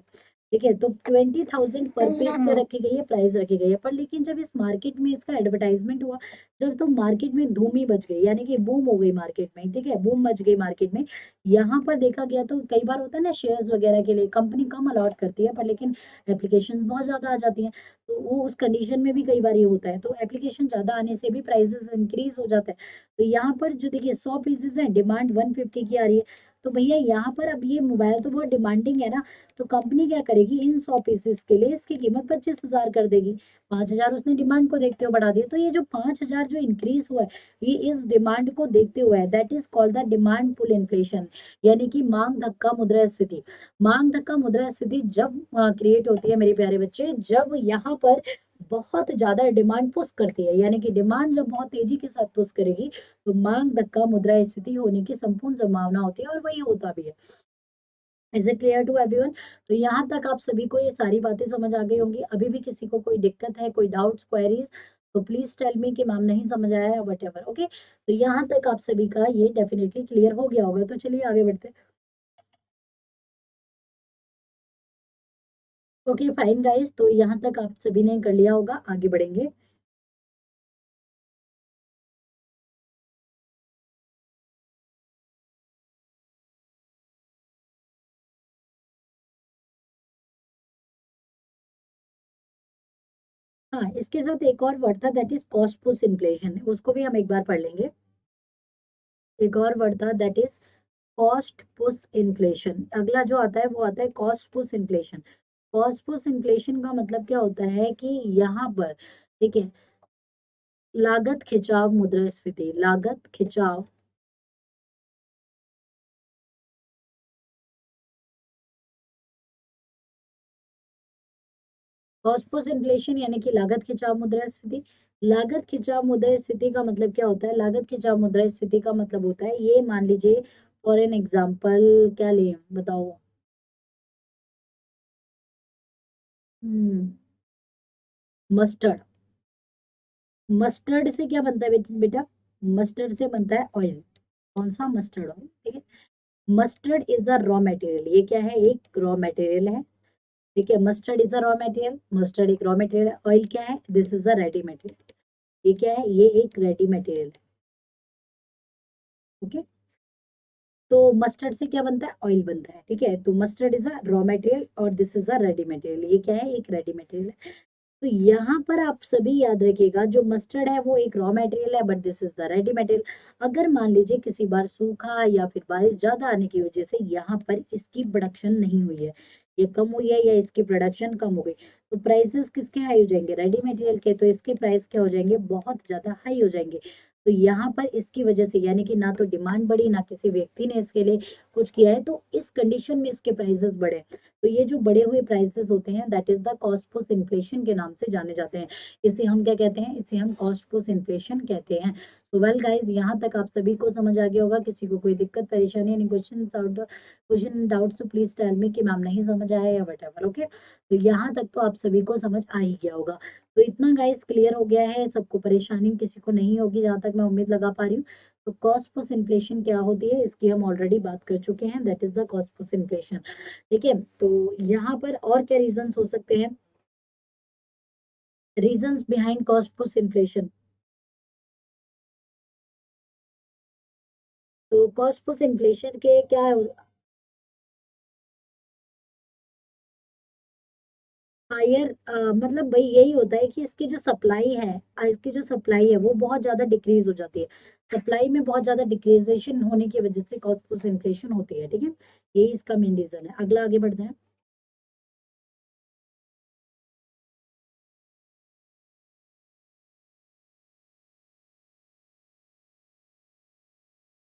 ठीक है। तो 20,000 पर पीस क्या रखी गई है, प्राइस रखी गई है। पर लेकिन जब इस मार्केट में इसका एडवर्टाइजमेंट हुआ, जब तो मार्केट में धूम ही मच गई, यानी कि बूम हो गई मार्केट में, ठीक है, बूम मच गई मार्केट में। यहाँ पर देखा गया तो कई बार होता है ना, शेयर्स वगैरह के लिए कंपनी कम अलॉट करती है, पर लेकिन एप्लीकेशन बहुत ज्यादा आ जाती हैं। तो वो उस कंडीशन में भी कई बार ये होता है, तो एप्लीकेशन ज्यादा आने से भी प्राइसेस इंक्रीज हो जाता है। तो यहाँ पर जो देखिए 100 पीसेस है, डिमांड 150 की आ रही है। तो भैया यहाँ पर अब ये मोबाइल तो बहुत डिमांडिंग है ना, तो कंपनी क्या करेगी, इन 100 पीसेस के लिए इसकी कीमत 25,000 कर देगी। 5,000 उसने डिमांड को देखते हुए बढ़ा दिया। तो ये जो 5,000 जो इंक्रीज हुआ है, ये इस डिमांड को देखते हुए है, that is called the demand pull inflation, यानी कि मांग धक्का मुद्रास्फीति। मांग धक्का मुद्रास्फीति जब क्रिएट होती है मेरे प्यारे बच्चे, जब यहाँ पर बहुत ज्यादा डिमांड पुश करती है, यानी कि डिमांड जब बहुत तेजी के साथ पुश करेगी तो मांग धक्का मुद्रास्फीति होने की संपूर्ण संभावना होती है, और वही होता भी है। Is it clear to everyone? तो यहाँ तक आप सभी को ये सारी बातें समझ आ गई होंगी। अभी भी किसी को कोई दिक्कत है, कोई डाउट्स, क्वेरीज, तो प्लीज टेल मी कि मैम नहीं समझ आया है, वट एवर। ओके, तो यहाँ तक आप सभी का ये डेफिनेटली क्लियर हो गया होगा। तो चलिए आगे बढ़ते हैं। ओके फाइन गाइस, तो यहाँ तक आप सभी ने कर लिया होगा, आगे बढ़ेंगे। हाँ, इसके साथ एक और वर्ड था, that is cost push inflation, उसको भी हम एक बार पढ़ लेंगे। एक और वर्ड था, that is cost push inflation. अगला जो आता है वो आता है cost push inflation. Cost push inflation का मतलब क्या होता है कि यहाँ पर, ठीक है, लागत खिंचाव मुद्रास्फीति, लागत खिंचाव, कॉस्ट पुश इन्फ्लेशन यानी कि लागत खिंचाव मुद्रास्फीति। लागत खिंचाव मुद्रास्फीति का मतलब क्या होता है? लागत खिंचाव मुद्रास्फीति का मतलब होता है, ये मान लीजिए फॉर एन एग्जाम्पल क्या ले बताओ। हम्म मस्टर्ड। मस्टर्ड से क्या बनता है बेटा? मस्टर्ड से बनता है ऑयल। कौन सा? मस्टर्ड ऑयल, ठीक है। Mustard is the raw material, ये क्या है? एक रॉ मटेरियल है, ठीक है। Mustard is a raw material, mustard एक रॉ मटेरियल है। ऑयल क्या है? This is a ready material. ये क्या है? ये एक रेडी मटेरियल है, ओके। तो मस्टर्ड से क्या बनता है? ऑयल बनता है, ठीक है। तो mustard is a raw material और this is a ready material, ये क्या है? एक रेडी मटेरियल है। तो यहाँ पर आप सभी याद रखिएगा, जो मस्टर्ड है वो एक रॉ मटेरियल है, but this is the ready material. अगर मान लीजिए किसी बार सूखा या फिर बारिश ज्यादा आने की वजह से यहाँ पर इसकी प्रोडक्शन नहीं हुई है, ये कम हुई है या इसकी प्रोडक्शन कम हो गई, तो प्राइसेस किसके हाई हो जाएंगे? रेडी मटेरियल के। तो इसके प्राइस क्या हो जाएंगे? बहुत ज्यादा हाई हो जाएंगे। तो यहाँ पर इसकी वजह से यानी कि ना तो डिमांड बढ़ी, ना किसी व्यक्ति ने इसके लिए कुछ किया है, तो इस कंडीशन में इसके प्राइसेस बढ़े। तो ये जो बढ़े हुए प्राइसेस होते हैं, that is the cost push inflation के नाम से जाने जाते हैं। इसे हम क्या कहते हैं? इसे हम कॉस्ट पुश इन्फ्लेशन कहते हैं। सो वेल गाइस, यहाँ तक आप सभी को समझ आ गया होगा। किसी को कोई दिक्कत परेशानी यानी क्वेश्चन डाउट, तो प्लीज टेल मी कि मैम नहीं समझ आया या वट एवर। ओके, तो यहाँ तक तो आप सभी को समझ आ ही गया होगा। तो इतना गाइस क्लियर हो गया है, सबको परेशानी किसी को नहीं होगी, जहां तक मैं उम्मीद लगा पा रही हूँ। तो कॉस्ट पुश इन्फ्लेशन क्या होती है इसकी हम ऑलरेडी बात कर चुके हैं, that is the cost push inflation, ठीक है। तो यहाँ पर और क्या रीजंस हो सकते हैं? Reasons behind cost push inflation. तो कॉस्ट पुश इन्फ्लेशन के क्या हायर, मतलब भाई यही होता है कि इसकी जो सप्लाई है, इसकी जो सप्लाई है वो बहुत ज्यादा डिक्रीज हो जाती है। सप्लाई में बहुत ज्यादा डिक्रीजेशन होने की वजह से कॉस्ट पुश इन्फ्लेशन होती है, ठीक है। यही इसका मेन रीजन है। अगला आगे बढ़ते हैं।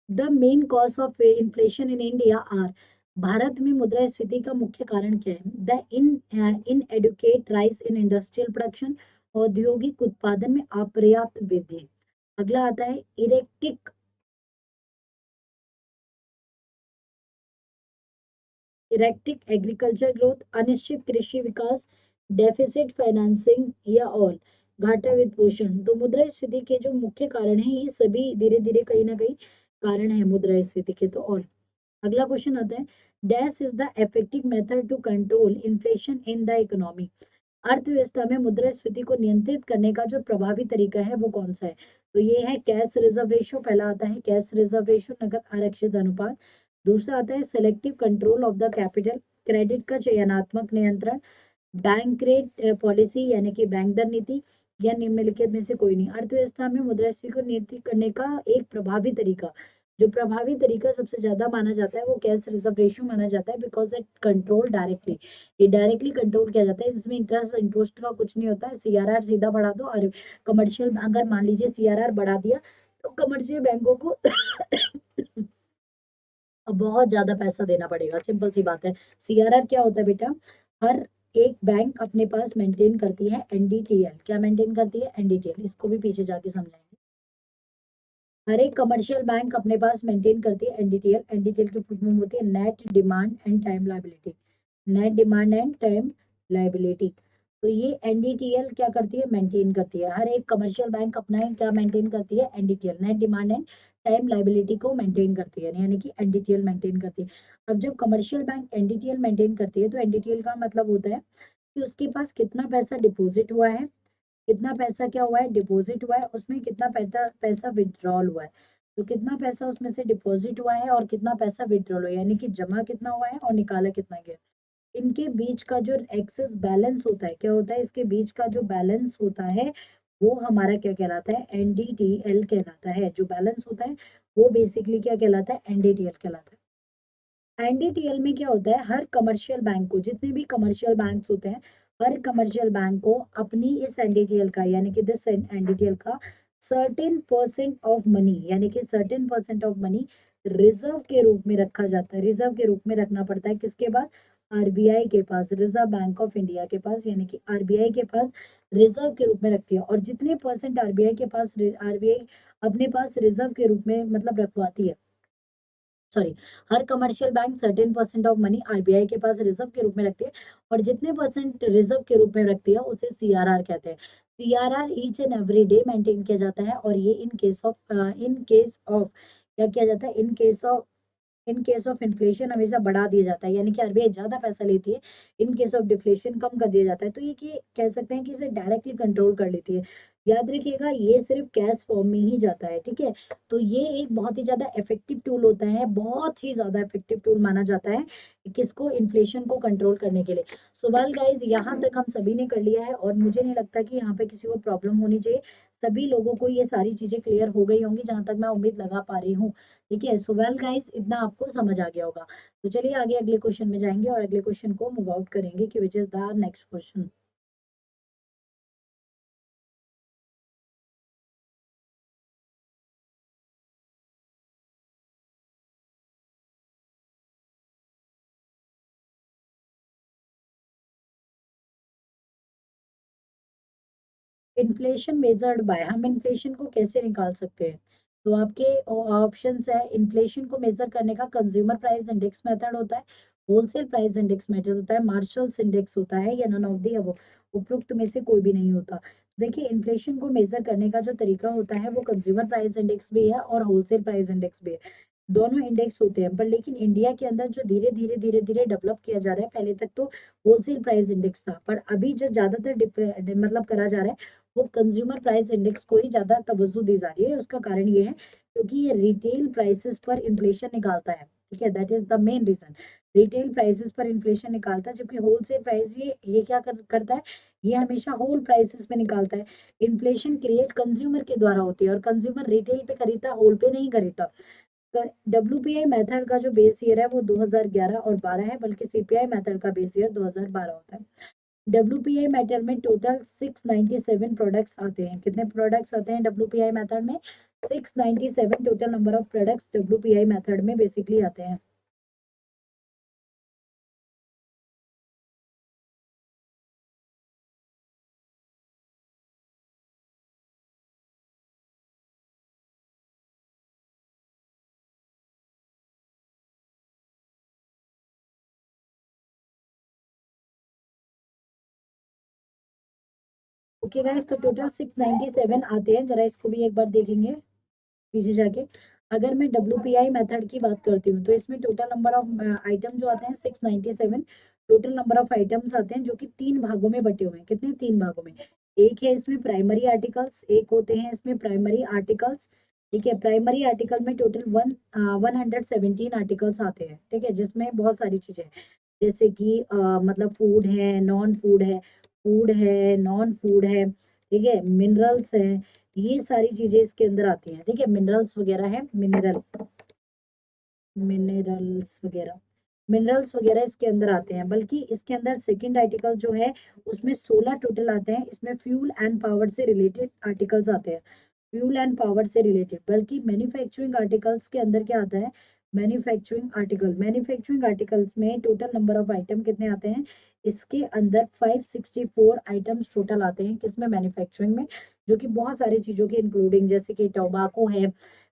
The main cause of inflation in India are, भारत में मुद्रास्फीति का मुख्य कारण क्या है? The inadequate rise in industrial production, औद्योगिक उत्पादन में अपर्याप्त वृद्धि। अगला आता है इरेक्टिक इरेक्टिक एग्रीकल्चर ग्रोथ, अनिश्चित कृषि विकास, डेफिसिट फाइनेंसिंग या ऑल, घाटा वित्त पोषण। तो मुद्रास्फीति के जो मुख्य कारण है ये सभी धीरे धीरे कहीं ना कहीं कारण है मुद्रास्फीति के। तो ऑल। अगला क्वेश्चन आता है, dash is the effective method to control inflation in the economy, अर्थव्यवस्था में मुद्रास्फीति को नियंत्रित करने का जो प्रभावी तरीका है वो कौन सा है? तो ये है कैश रिजर्व रेशियो, पहला आता है कैश रिजर्व रेशियो, नकद आरक्षित अनुपात। दूसरा आता है selective control of the capital, credit का चयनात्मक नियंत्रण, बैंक रेट पॉलिसी यानी कि बैंक दर नीति, या निम्नलिखित में से कोई नहीं। अर्थव्यवस्था में मुद्रास्फीति को नियंत्रित करने का एक प्रभावी तरीका, जो प्रभावी तरीका सबसे ज्यादा माना जाता है वो कैश रिजर्व रेशियो माना जाता है, बिकॉज इट कंट्रोल डायरेक्टली, ये डायरेक्टली कंट्रोल किया जाता है। इसमें इंटरेस्ट इंटरेस्ट का कुछ नहीं होता है। सीआरआर सीधा बढ़ा दो, और कमर्शियल अगर मान लीजिए सीआरआर बढ़ा दिया तो कमर्शियल बैंकों को अब बहुत ज्यादा पैसा देना पड़ेगा, सिंपल सी बात है। सीआरआर क्या होता है बेटा? हर एक बैंक अपने पास मेंटेन करती है एनडीटीएल, क्या मेंटेन करती है? एनडीटीएल। इसको भी पीछे जाके समझाएंगे। हर एक कमर्शियल बैंक अपने पास मेंटेन करती है एनडीटीएल। एनडीटीएल की फुल फॉर्म होती है net demand and time liability. Net demand and time liability. तो ये एनडीटीएल क्या करती है, मेंटेन करती है। हर एक कमर्शियल बैंक अपना क्या मेंटेन करती है, NDTL, net demand and time liability को मेंटेन करती है, यानी कि एनडीटीएल मेंटेन करती है। अब जब कमर्शियल बैंक एनडीटीएल मेंटेन करती है तो एनडीटीएल का मतलब होता है कि उसके पास कितना पैसा डिपॉजिट हुआ है, कितना पैसा क्या हुआ है, डिपॉजिट हुआ है, उसमें कितना पैसा पैसा विड्रॉल हुआ है। तो कितना पैसा उसमें से डिपॉजिट हुआ है और कितना पैसा विड्रॉल हुआ है, यानी कि जमा कितना हुआ है और निकाला कितना गया। इनके बीच का जो एक्सेस बैलेंस होता है, क्या होता है, इसके बीच का जो बैलेंस होता है वो हमारा क्या कहलाता है, एनडीटीएल कहलाता है। जो बैलेंस होता है वो बेसिकली क्या कहलाता है, एनडीटीएल कहलाता है। एनडीटीएल में क्या होता है, हर कमर्शियल बैंक को, जितने भी कमर्शियल बैंक होते हैं, हर कमर्शियल बैंक को अपनी इस एनडीटीएल का, यानी कि दिस एनडीटीएल का सर्टेन परसेंट ऑफ मनी, यानी कि certain percent of money reserve के रूप में रखा जाता है। रिजर्व के रूप में रखना पड़ता है किसके पास, आरबीआई के पास, रिजर्व बैंक ऑफ इंडिया के पास, यानी कि आरबीआई के पास रिजर्व के रूप में रखती है। और जितने परसेंट आरबीआई के पास, आरबीआई अपने पास रिजर्व के रूप में मतलब रखवाती है, sorry, her commercial bank certain percent of money RBI के पास रिजर्व के रूप में रखती है। और जितने परसेंट रिजर्व के रूप में रखती है उसे सीआरआर कहते हैं। CRR each and every day maintain किया जाता है। और ये इन केस ऑफ क्या किया जाता है, इन केस ऑफ इन्फ्लेशन हमेशा बढ़ा दिया जाता है, यानी कि आरबीआई ज्यादा पैसा लेती है, इन केस ऑफ डिफ्लेशन कम कर दिया जाता है। तो ये कि कह सकते हैं कि इसे डायरेक्टली कंट्रोल कर लेती है। याद रखिएगा ये सिर्फ कैश फॉर्म में ही जाता है, ठीक है। तो ये एक बहुत ही ज्यादा इफेक्टिव टूल होता है, बहुत ही ज्यादा इफेक्टिव टूल माना जाता है किसको, इन्फ्लेशन को कंट्रोल करने के लिए। सो वेल गाइज, यहाँ तक हम सभी ने कर लिया है और मुझे नहीं लगता कि यहाँ पे किसी को प्रॉब्लम होनी चाहिए। सभी लोगों को ये सारी चीजें क्लियर हो गई होंगी, जहां तक मैं उम्मीद लगा पा रही हूँ। ठीक है, सो वेल गाइस, इतना आपको समझ आ गया होगा। तो चलिए आगे अगले क्वेश्चन में जाएंगे और अगले क्वेश्चन को मूव आउट करेंगे कि which is the next question. Inflation measured by, हम इन्फ्लेशन को कैसे निकाल सकते हैं। तो आपके ऑप्शंस है, इन्फ्लेशन को मेजर करने का कंज्यूमर प्राइस इंडेक्स मेथड होता है, होलसेल प्राइस इंडेक्स मेथड होता है, मार्शल्स इंडेक्स होता है, या नन ऑफ दी अबव, उपरोक्त में से कोई भी नहीं होता। देखिए, इन्फ्लेशन को मेजर करने का जो तरीका होता है वो कंज्यूमर प्राइस इंडेक्स भी है और होलसेल प्राइस इंडेक्स भी है। दोनों इंडेक्स होते हैं, पर लेकिन इंडिया के अंदर जो धीरे धीरे डेवलप किया जा रहा है, पहले तक तो होलसेल प्राइस इंडेक्स था, पर अभी जो ज्यादातर मतलब करा जा रहा है वो कंज्यूमर प्राइस इंडेक्स को ही ज्यादा तवज्जो दी जा रही है। उसका कारण ये है क्योंकि ये रिटेल प्राइसेस पर इन्फ्लेशन निकालता है, ठीक है, that is the main reason. Retail prices पर इन्फ्लेशन निकालता है, जबकि होलसेल प्राइस ये क्या करता है, ये हमेशा होल प्राइसेस पे निकालता है। इन्फ्लेशन क्रिएट कंज्यूमर के द्वारा होती है और कंज्यूमर रिटेल पे खरीदता, होल पे नहीं खरीदता। डब्ल्यूपीआई मेथड का जो बेस ईयर है वो 2011 और 12 है, बल्कि सीपीआई मेथड का बेस ईयर 2012 होता है। डब्ल्यूपीआई मेथड में टोटल 697 प्रोडक्ट्स आते हैं। कितने प्रोडक्ट्स आते हैं डब्ल्यूपीआई मेथड में, 697 total number of products WPI method में बेसिकली आते हैं। ओके गाइस, तो टोटल 697 आते हैं, जरा इसको भी एक बार देखेंगे पीछे जाके। अगर मैं डब्ल्यूपीआई मेथड की बात करती हूँ तो इसमें टोटल नंबर ऑफ आइटम जो आते हैं 697, टोटल नंबर ऑफ आइटम्स आते हैं जो कि 3 भागों में बटे हुए हैं। कितने, 3 भागों में। एक है इसमें प्राइमरी आर्टिकल्स, एक होते हैं इसमें प्राइमरी आर्टिकल्स। ठीक है, प्राइमरी आर्टिकल में टोटल 117 आर्टिकल्स आते हैं, ठीक है, जिसमें बहुत सारी चीजें हैं, जैसे कि मतलब फूड है, नॉन फूड है, फूड है, नॉन फूड है, ठीक है, मिनरल्स है, ये सारी चीजें इसके अंदर आती हैं। ठीक है, मिनरल्स वगैरह है, मिनरल्स वगैरह इसके अंदर आते हैं। बल्कि इसके अंदर सेकंड आर्टिकल जो है उसमें 16 टोटल आते हैं। इसमें फ्यूल एंड पावर से रिलेटेड आर्टिकल्स आते हैं, फ्यूल एंड पावर से रिलेटेड। बल्कि मैन्युफैक्चरिंग आर्टिकल्स के अंदर क्या आता है, मैन्युफैक्चरिंग आर्टिकल्स में टोटल नंबर ऑफ आइटम कितने आते हैं? इसके अंदर 564 आइटम्स टोटल आते हैं, किसमें? मैन्युफैक्चरिंग में, जो कि बहुत सारी चीजों के इंक्लूडिंग, जैसे कि टोबाको है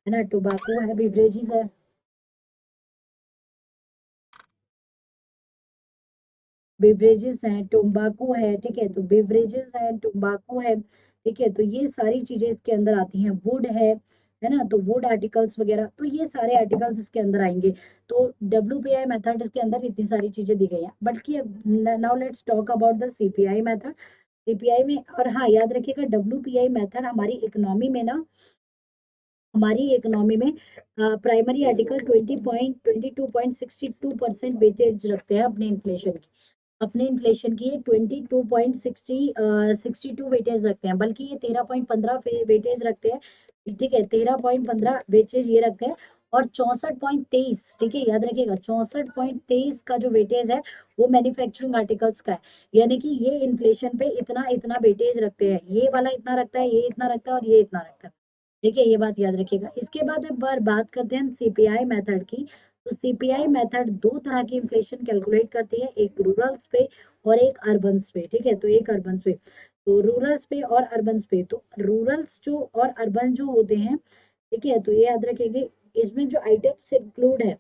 ना, टोबाको है, बिवरेजेस है, बेवरेजेस हैं, टोबाको है, ठीक है, तो बेवरेजेस है, टोबाको है, ठीक है, तो ये सारी चीजें इसके अंदर आती हैं। वुड है ना, तो वुड आर्टिकल्स वगैरह, तो ये सारे आर्टिकल्स इसके अंदर आएंगे। तो WPI मेथड इसके अंदर इतनी सारी चीजें दी गई हैं। बल्कि now let's talk about the CPI method. CPI में, और हाँ याद रखिएगा, WPI मेथड हमारी इकोनॉमी में प्राइमरी आर्टिकल 20.22.62% वेटेज रखते हैं अपने इन्फ्लेशन की 22.62 वेटेज रखते हैं, बल्कि ये 13.15 वेटेज रखते हैं, ठीक है, 13.15 वेटेज ये रखते हैं। और 64.23, ठीक है, याद रखिएगा, 64.23 का जो वेटेज है वो मैन्युफैक्चरिंग आर्टिकल्स का है। यानी कि ये इन्फ्लेशन पे इतना इतना वेटेज रखते हैं, ये वाला इतना रखता है, ये इतना रखता है, और ये इतना रखता है, ठीक है, ये बात याद रखिएगा। इसके बाद एक बार बात करते हैं CPI मेथड की। तो CPI मेथड दो तरह की इन्फ्लेशन कैलकुलेट करती है, एक रूरल्स पे और एक अर्बन्स पे, ठीक है, तो एक अर्बन्स पे, तो रूरल्स पे और अर्बन्स पे, तो रूरल्स जो और अर्बन जो होते हैं, ठीक है, तो ये याद रखेंगे, इसमें जो आइटम्स इंक्लूड है,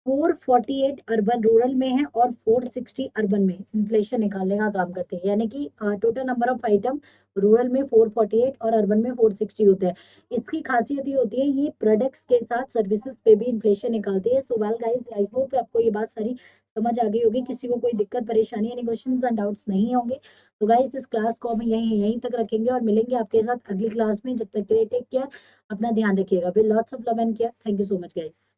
448 अर्बन रूरल में है और 460 अर्बन में, इन्फ्लेशन निकालने का काम करते हैं। यानी कि total number of item rural में 448 और अर्बन में 460 होते हैं। इसकी खासियत ये होती है, ये प्रोडक्ट्स के साथ सर्विसेज पे भी इन्फ्लेशन निकालती है। So well guys, I hope आपको ये बात सारी समझ आ गई होगी, किसी को कोई दिक्कत परेशानी यानी क्वेश्चंस एंड डाउट्स नहीं होंगे। तो गाइस, इस क्लास को हम यहीं तक रखेंगे और मिलेंगे आपके साथ अगली क्लास में। जब तक के लिए टेक केयर, अपना ध्यान रखिएगा। With lots of love and care. Thank you so much guys.